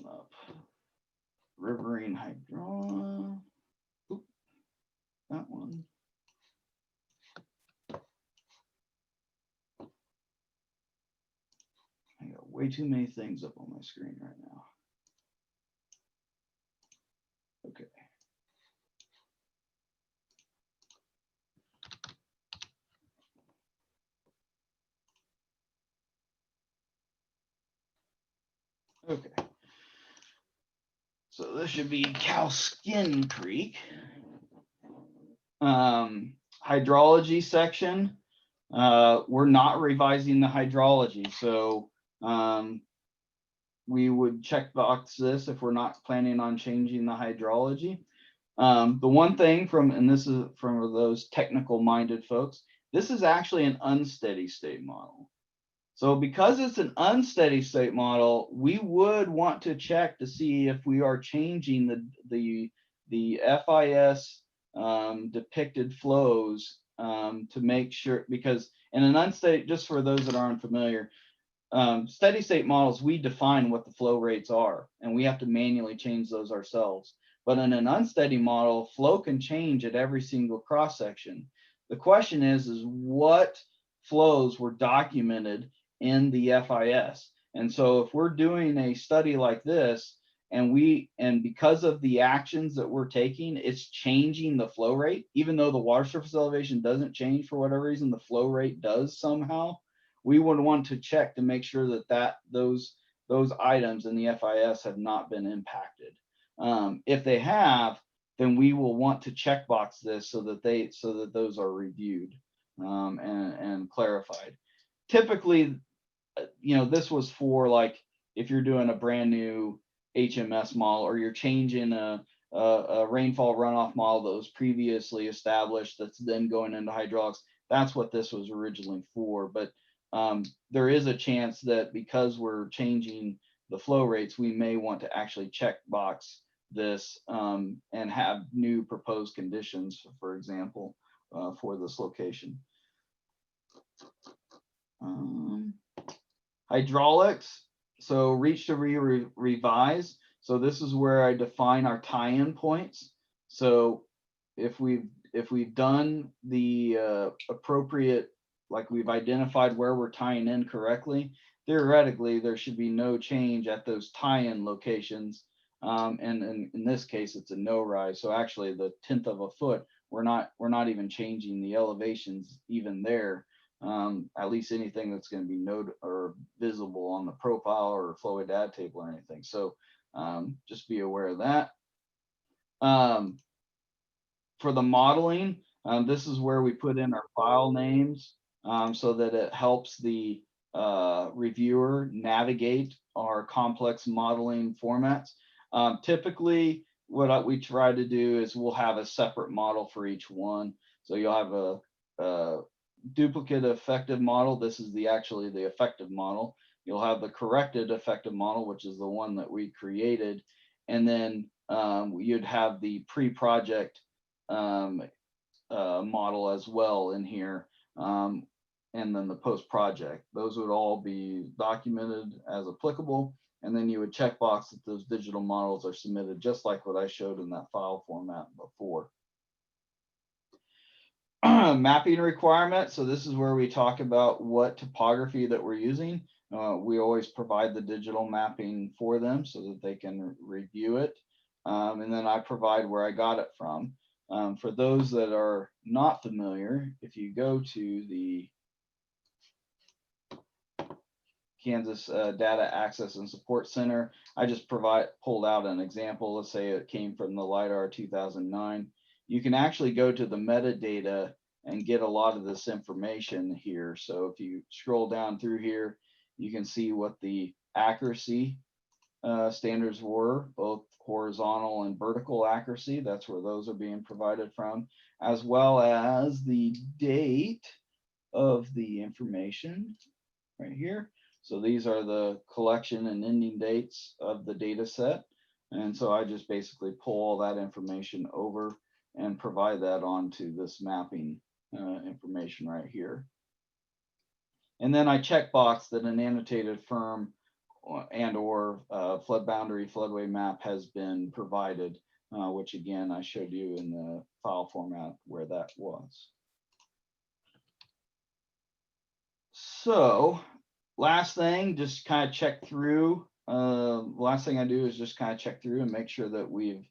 up riverine hydro. Oop, that one. I got way too many things up on my screen right now. Okay. Okay. So this should be Cowskin Creek. Hydrology section. We're not revising the hydrology, so we would check box this if we're not planning on changing the hydrology. The one thing and this is from those technical minded folks, this is actually an unsteady state model. So because it's an unsteady state model, we would want to check to see if we are changing the FIS depicted flows to make sure, because in an unsteady, just for those that aren't familiar, steady state models, we define what the flow rates are, and we have to manually change those ourselves. But in an unsteady model, flow can change at every single cross section. The question is what flows were documented in the FIS? And so if we're doing a study like this, and because of the actions that we're taking, it's changing the flow rate, even though the water surface elevation doesn't change for whatever reason, the flow rate does somehow. We would want to check to make sure that those items in the FIS have not been impacted. If they have, then we will want to checkbox this so that those are reviewed and clarified. Typically, you know, this was for like if you're doing a brand new HMS model, or you're changing a rainfall runoff model that was previously established that's then going into hydraulics. That's what this was originally for. But there is a chance that because we're changing the flow rates, we may want to actually check box this and have new proposed conditions, for example, for this location. Hydraulics, so reach to revise. So this is where I define our tie-in points. So if we've done the appropriate, like we've identified where we're tying in correctly, theoretically there should be no change at those tie-in locations. And in this case, it's a no rise. So actually the 1/10 of a foot, we're not even changing the elevations even there. At least anything that's going to be noted or visible on the profile or flow data table or anything. So just be aware of that. For the modeling, this is where we put in our file names so that it helps the reviewer navigate our complex modeling formats. Typically, what we try to do is we'll have a separate model for each one. So you'll have a duplicate effective model. This is actually the effective model. You'll have the corrected effective model, which is the one that we created. And then you'd have the pre-project model as well in here. And then the post-project. Those would all be documented as applicable. And then you would check box that those digital models are submitted, just like what I showed in that file format before. Mapping requirement. So this is where we talk about what topography that we're using. We always provide the digital mapping for them so that they can review it. And then I provide where I got it from. For those that are not familiar, if you go to the Kansas Data Access and Support Center, I just pulled out an example. Let's say it came from the LIDAR 2009. You can actually go to the metadata and get a lot of this information here. So if you scroll down through here, you can see what the accuracy standards were, both horizontal and vertical accuracy. That's where those are being provided from, as well as the date of the information right here. So these are the collection and ending dates of the data set. And so I just basically pull all that information over and provide that onto this mapping information right here. And then I checkbox that an annotated firm and or flood boundary floodway map has been provided, which again, I showed you in the file format where that was. So last thing, just kind of check through. Last thing I do is just kind of check through and make sure that we've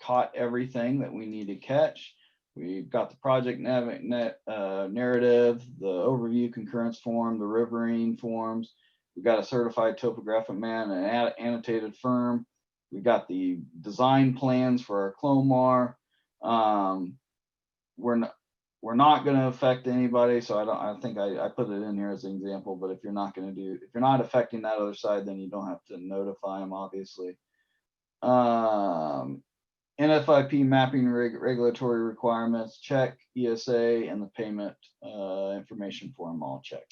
caught everything that we need to catch. We've got the project narrative, the overview concurrence form, the riverine forms. We've got a certified topographic man, an annotated firm. We've got the design plans for our LOMR. We're not going to affect anybody, so I think I put it in here as an example. But if you're not affecting that other side, then you don't have to notify them, obviously. NFIP mapping regulatory requirements, check. ESA and the payment information form, all check.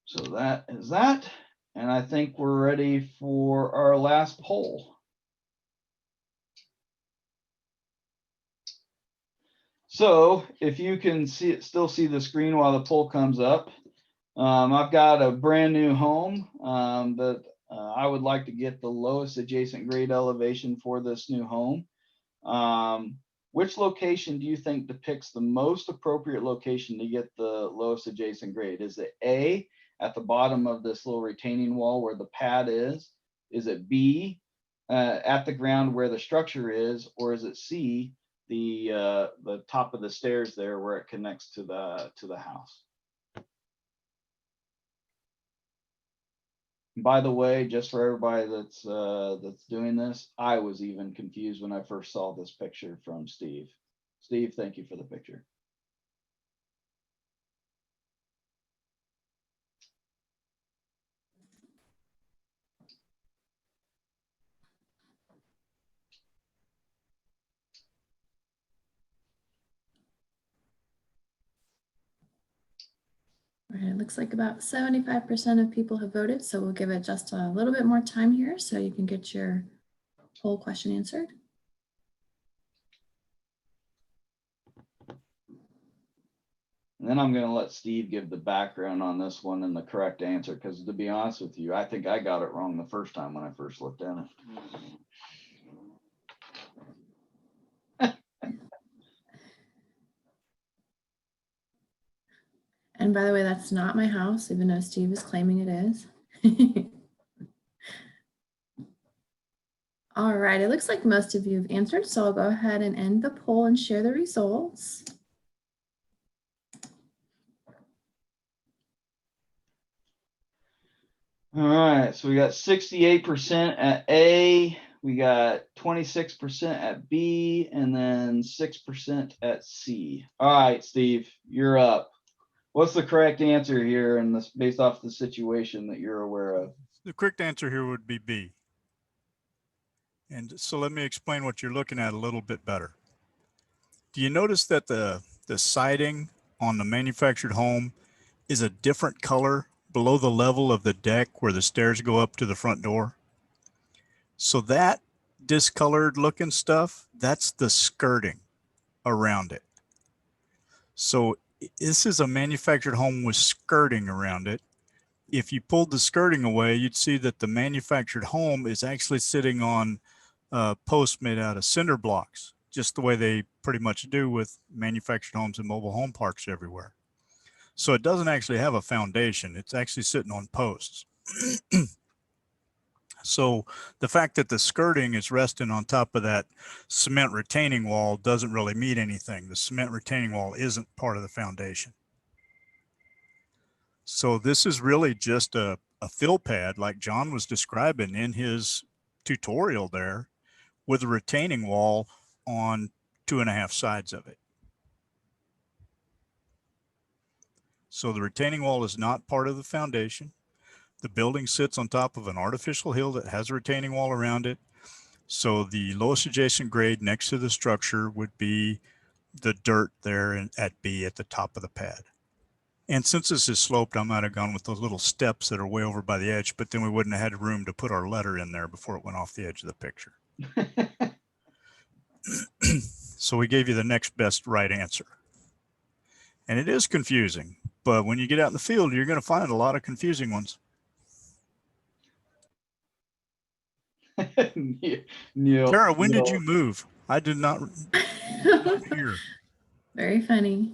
So that is that. And I think we're ready for our last poll. So if you can still see the screen while the poll comes up, I've got a brand new home that I would like to get the lowest adjacent grade elevation for this new home. Which location do you think depicts the most appropriate location to get the lowest adjacent grade? Is it A, at the bottom of this little retaining wall where the pad is? Is it B, at the ground where the structure is? Or is it C, the top of the stairs there where it connects to the house? By the way, just for everybody that's doing this, I was even confused when I first saw this picture from Steve. Steve, thank you for the picture. All right, it looks like about 75% of people have voted, so we'll give it just a little bit more time here so you can get your poll question answered. And then I'm going to let Steve give the background on this one and the correct answer, because to be honest with you, I think I got it wrong the first time when I first looked at it. And by the way, that's not my house, even though Steve is claiming it is. All right, it looks like most of you have answered, so I'll go ahead and end the poll and share the results. All right, so we got 68% at A, we got 26% at B, and then 6% at C. All right, Steve, you're up. What's the correct answer here, and this based off the situation that you're aware of? The correct answer here would be B. And so let me explain what you're looking at a little bit better. Do you notice that the siding on the manufactured home is a different color below the level of the deck where the stairs go up to the front door? So that discolored looking stuff, that's the skirting around it. So this is a manufactured home with skirting around it. If you pulled the skirting away, you'd see that the manufactured home is actually sitting on posts made out of cinder blocks, just the way they pretty much do with manufactured homes and mobile home parks everywhere. So it doesn't actually have a foundation. It's actually sitting on posts. So the fact that the skirting is resting on top of that cement retaining wall doesn't really mean anything. The cement retaining wall isn't part of the foundation. So this is really just a fill pad like John was describing in his tutorial there, with a retaining wall on 2.5 sides of it. So the retaining wall is not part of the foundation. The building sits on top of an artificial hill that has a retaining wall around it. So the lowest adjacent grade next to the structure would be the dirt there at B at the top of the pad. And since this is sloped, I might have gone with those little steps that are way over by the edge, but then we wouldn't have had room to put our letter in there before it went off the edge of the picture. So we gave you the next best right answer. And it is confusing, but when you get out in the field, you're going to find a lot of confusing ones. Neil, Tara, when did you move? I did not hear. Very funny.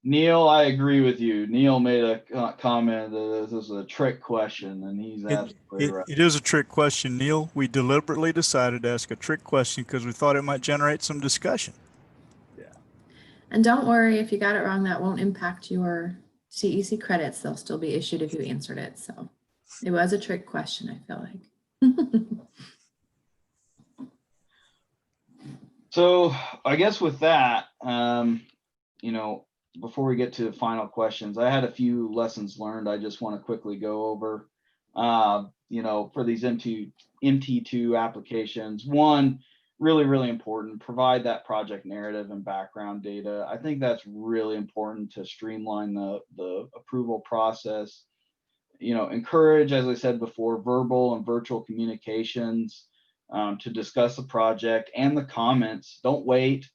Neil, I agree with you. Neil made a comment that this is a trick question, and he's absolutely right. It is a trick question, Neil. We deliberately decided to ask a trick question because we thought it might generate some discussion. Yeah. And don't worry, if you got it wrong, that won't impact your CEC credits. They'll still be issued if you answered it. So it was a trick question, I feel like. So I guess with that, you know, before we get to the final questions, I had a few lessons learned I just want to quickly go over, you know, for these MT2 applications. One, really important, provide that project narrative and background data. I think that's really important to streamline the approval process. You know, encourage, as I said before, verbal and virtual communications to discuss the project and the comments. Don't wait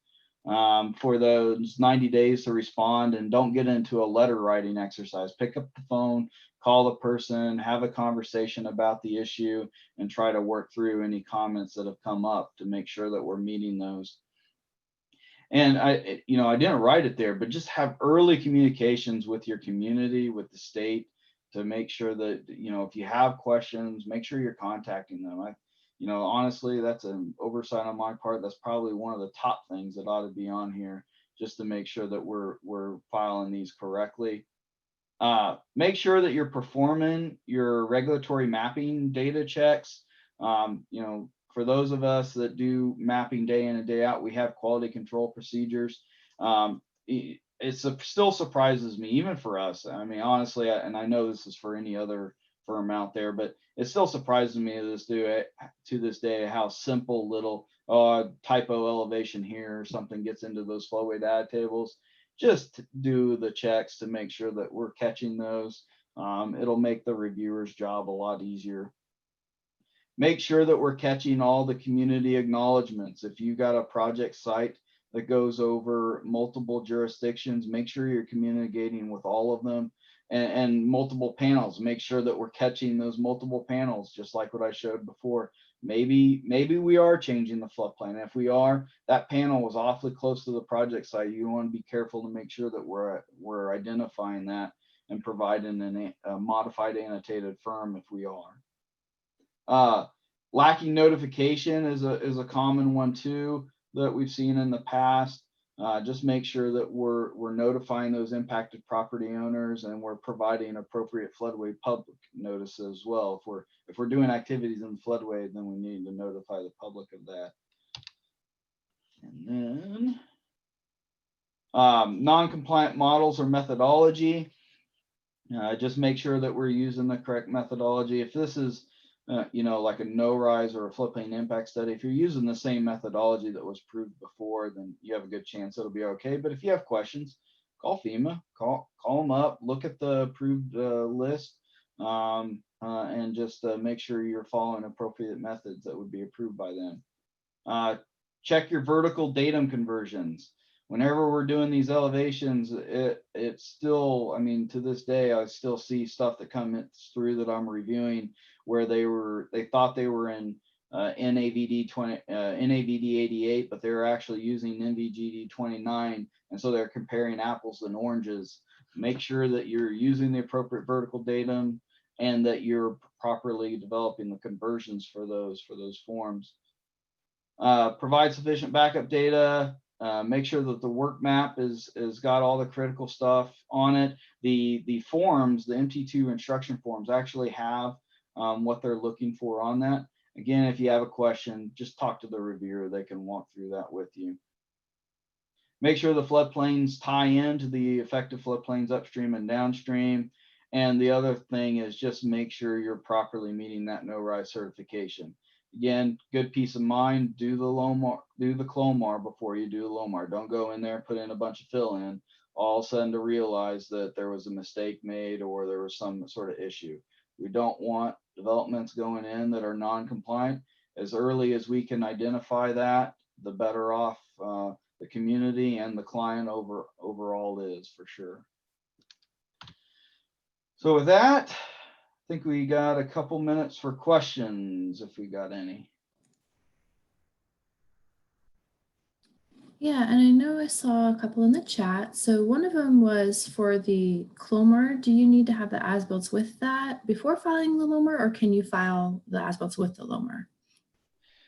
for those 90 days to respond, and don't get into a letter writing exercise. Pick up the phone, call the person, have a conversation about the issue, and try to work through any comments that have come up to make sure that we're meeting those. And I didn't write it there, but just have early communications with your community, with the state, to make sure that, you know, if you have questions, make sure you're contacting them. Honestly, that's an oversight on my part. That's probably one of the top things that ought to be on here, just to make sure that we're filing these correctly. Make sure that you're performing your regulatory mapping data checks. For those of us that do mapping day in and day out, we have quality control procedures. It still surprises me, even for us. I mean, honestly, and I know this is for any other firm out there, but it still surprises me to this day how simple little typo elevation here or something gets into those flow weight data tables. just do the checks to make sure that we're catching those. It'll make the reviewer's job a lot easier. Make sure that we're catching all the community acknowledgements. If you got a project site that goes over multiple jurisdictions, make sure you're communicating with all of them, and multiple panels. Make sure that we're catching those multiple panels, just like what I showed before. Maybe we are changing the floodplain. If we are, that panel was awfully close to the project site. You want to be careful to make sure that we're identifying that and providing a modified annotated firm if we are. Lacking notification is a common one too that we've seen in the past. Just make sure that we're notifying those impacted property owners, and we're providing appropriate floodway public notice as well. If we're doing activities in the floodway, then we need to notify the public of that. And then non-compliant models or methodology. Just make sure that we're using the correct methodology. If this is like a no-rise or a floodplain impact study, if you're using the same methodology that was proved before, then you have a good chance it'll be okay. But if you have questions, call FEMA, call them up, look at the approved list, and just make sure you're following appropriate methods that would be approved by them. Check your vertical datum conversions. Whenever we're doing these elevations, it's still, I mean, to this day, I still see stuff that comes through that I'm reviewing where they thought they were in NAVD 88, but they were actually using NVGD 29, and so they're comparing apples and oranges. Make sure that you're using the appropriate vertical datum and that you're properly developing the conversions for those forms. Provide sufficient backup data. Make sure that the work map is got all the critical stuff on it. The forms, the MT2 instruction forms, actually have what they're looking for on that. Again, if you have a question, just talk to the reviewer. They can walk through that with you. Make sure the floodplains tie into the effective floodplains upstream and downstream. And the other thing is just make sure you're properly meeting that no-rise certification. Again, good peace of mind, do the LOMR, do the CLOMR before you do the LOMR. Don't go in there and put in a bunch of fill in, all of a sudden to realize that there was a mistake made or there was some sort of issue. We don't want developments going in that are non-compliant. As early as we can identify that, the better off the community and the client overall is, for sure. So with that, I think we got a couple minutes for questions, if we got any. Yeah, and I know I saw a couple in the chat. So one of them was for the LOMR. Do you need to have the as-built with that before filing the LOMR, or can you file the as-built with the LOMR?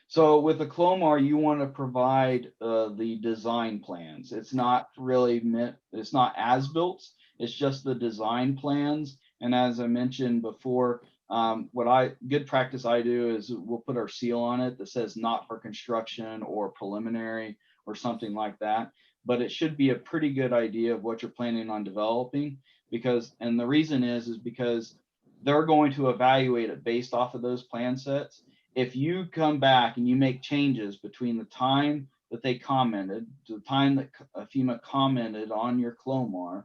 So with the CLOMR, you want to provide the design plans. It's not really meant, it's not as-built, it's just the design plans. And as I mentioned before, good practice I do is we'll put our seal on it that says not for construction or preliminary or something like that. But it should be a pretty good idea of what you're planning on developing, and the reason is because they're going to evaluate it based off of those plan sets. If you come back and you make changes between the time that they commented to the time that FEMA commented on your CLOMR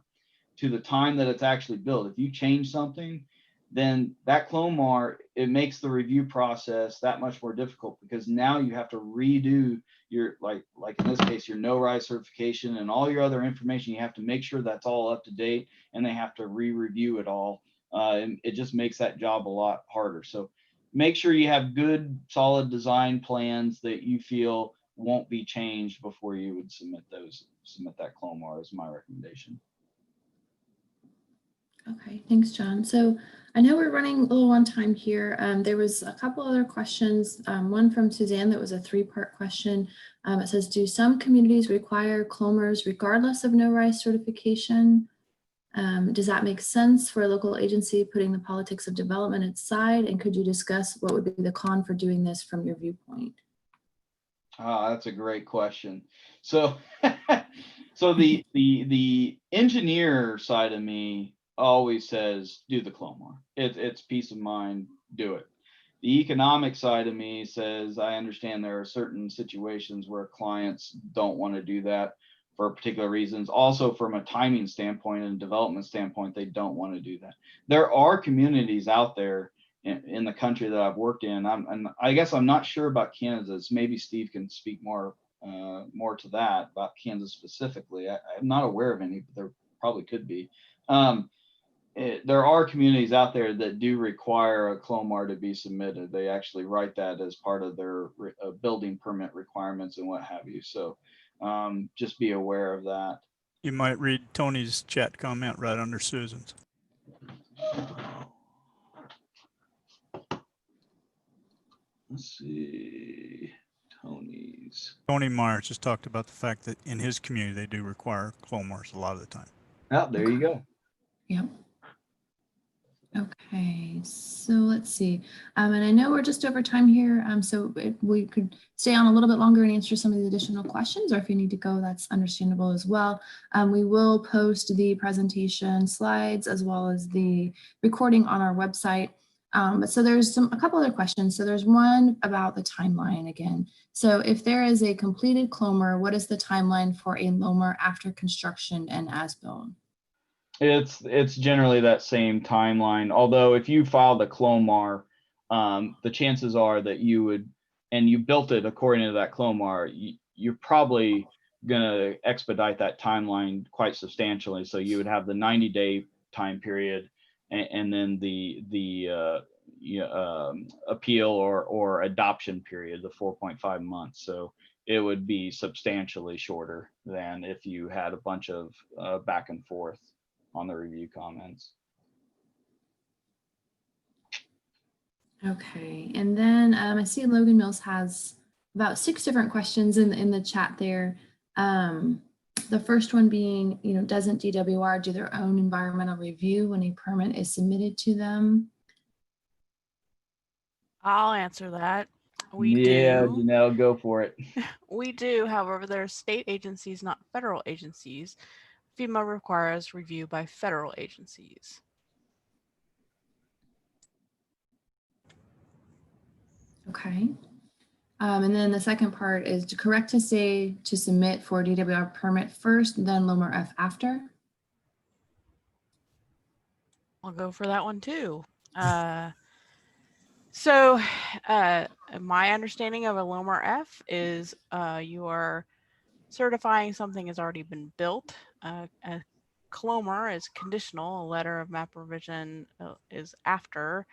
to the time that it's actually built, if you change something, then that CLOMR, it makes the review process that much more difficult, because now you have to redo your, like in this case, your no-rise certification and all your other information. You have to make sure that's all up to date, and they have to re-review it all. And it just makes that job a lot harder. So make sure you have good, solid design plans that you feel won't be changed before you would submit that CLOMR is my recommendation. Okay, thanks, John. So I know we're running a little on time here. There was a couple other questions. One from Suzanne that was a three-part question. It says, do some communities require CLOMRs regardless of no-rise certification? Does that make sense for a local agency putting the politics of development aside? And could you discuss what would be the con for doing this from your viewpoint? That's a great question. So, so the engineer side of me always says, do the CLOMR. It's peace of mind, do it. The economic side of me says, I understand there are certain situations where clients don't want to do that for particular reasons. Also, from a timing standpoint and development standpoint, they don't want to do that. There are communities out there in the country that I've worked in. And I guess I'm not sure about Kansas. Maybe Steve can speak more to that about Kansas specifically. I'm not aware of any, but there probably could be. There are communities out there that do require a LOMR to be submitted. They actually write that as part of their building permit requirements and what have you. So just be aware of that. You might read Tony's chat comment right under Susan's. Let's see, Tony Myers just talked about the fact that in his community, they do require LOMRs a lot of the time. Oh, there you go. Yep. Okay, so let's see. And I know we're just over time here, so we could stay on a little bit longer and answer some of the additional questions, or if you need to go, that's understandable as well. We will post the presentation slides as well as the recording on our website. So there's a couple other questions. So there's one about the timeline again. So if there is a completed LOMR, what is the timeline for a LOMR after construction and as built? It's generally that same timeline. Although if you filed a LOMR, the chances are that you would, and you built it according to that LOMR, you're probably going to expedite that timeline quite substantially. So you would have the 90-day time period, and then the appeal or adoption period, the 4.5 months. So it would be substantially shorter than if you had a bunch of back and forth on the review comments. Okay, and then I see Logan Mills has about 6 different questions in the chat there. The first one being, doesn't DWR do their own environmental review when a permit is submitted to them? I'll answer that. We Yeah, do. Janelle, go for it. We do. However, there are state agencies, not federal agencies. FEMA requires review by federal agencies. Okay. And then the second part is correct to say to submit for DWR permit first, then LOMR F after? I'll go for that one too. So my understanding of a LOMR F is you are certifying something has already been built. A LOMR is conditional. A letter of map revision is after.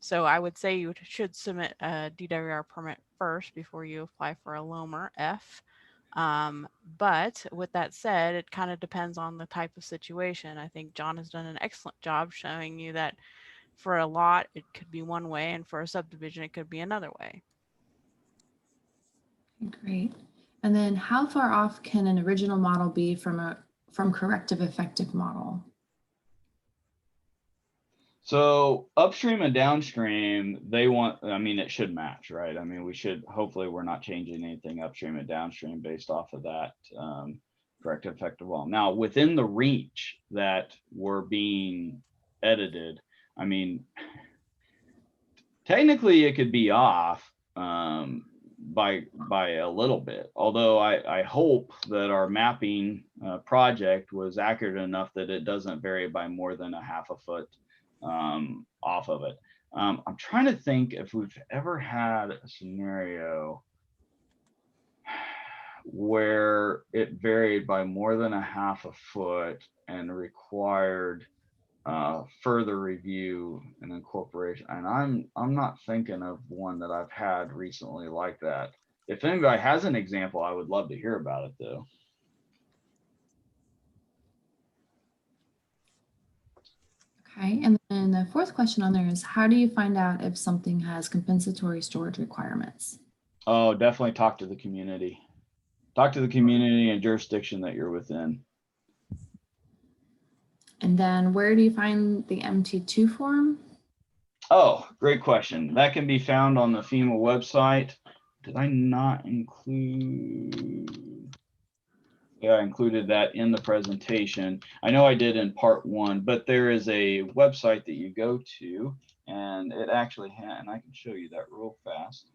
So I would say you should submit a DWR permit first before you apply for a LOMR F. But with that said, it kind of depends on the type of situation. I think John has done an excellent job showing you that for a lot, it could be one way, and for a subdivision, it could be another way. Great. And then how far off can an original model be from corrective effective model? So upstream and downstream, it should match, right? Hopefully we're not changing anything upstream and downstream based off of that corrective effective model. Now, within the reach that were being edited, technically it could be off by a little bit, although I hope that our mapping project was accurate enough that it doesn't vary by more than a half a foot off of it. I'm trying to think if we've ever had a scenario where it varied by more than a half a foot and required further review and incorporation. And I'm not thinking of one that I've had recently like that. If anybody has an example, I would love to hear about it though. Okay, and then the fourth question on there is, how do you find out if something has compensatory storage requirements? Oh, definitely talk to the community. Talk to the community and jurisdiction that you're within. And then where do you find the MT2 form? Oh, great question. That can be found on the FEMA website. Did I not include? Yeah, I included that in the presentation. I know I did in part 1, but there is a website that you go to, and it actually and I can show you that real fast.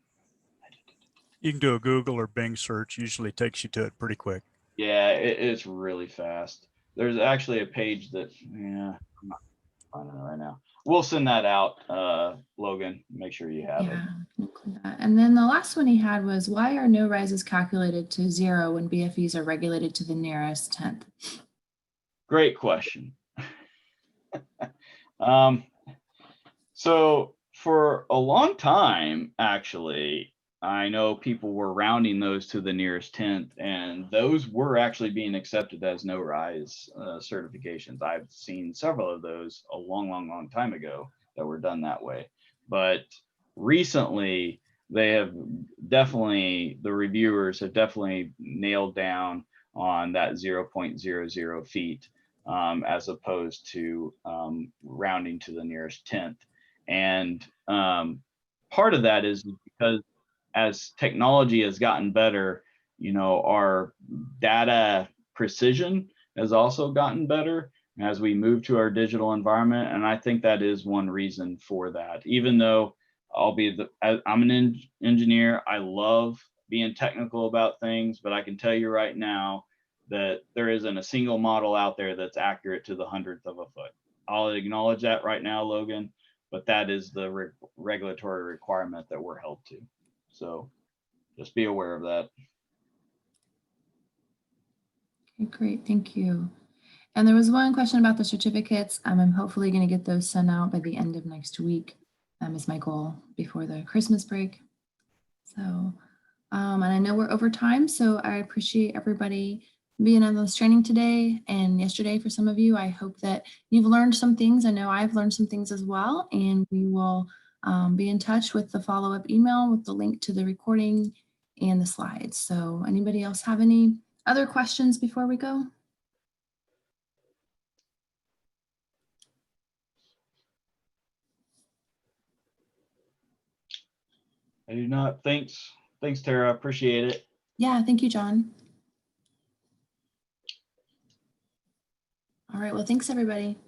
You can do a Google or Bing search, usually takes you to it pretty quick. Yeah, it's really fast. There's actually a page that, yeah, I'm not finding it right now. We'll send that out, Logan. Make sure you have it. Yeah, include that. And then the last one he had was, why are no rises calculated to 0 when BFEs are regulated to the nearest 10th? Great question. So for a long time, actually, I know people were rounding those to the nearest 10th, and those were actually being accepted as no rise certifications. I've seen several of those a long time ago that were done that way. But recently, they have definitely, the reviewers have definitely nailed down on that 0.00 feet as opposed to rounding to the nearest 10th. And part of that is because as technology has gotten better, you know, our data precision has also gotten better as we move to our digital environment. And I think that is one reason for that. Even though I'm an engineer, I love being technical about things, but I can tell you right now that there isn't a single model out there that's accurate to the 100th of a foot. I'll acknowledge that right now, Logan, but that is the regulatory requirement that we're held to. So just be aware of that. Okay, great, thank you. And there was one question about the certificates. I'm hopefully going to get those sent out by the end of next week. Is my goal before the Christmas break. So, and I know we're over time, so I appreciate everybody being on this training today and yesterday for some of you. I hope that you've learned some things. I know I've learned some things as well, and we will be in touch with the follow-up email with the link to the recording and the slides. So anybody else have any other questions before we go? I do not. Thanks, Tara. Appreciate it. Yeah, thank you, John. All right, well, thanks everybody.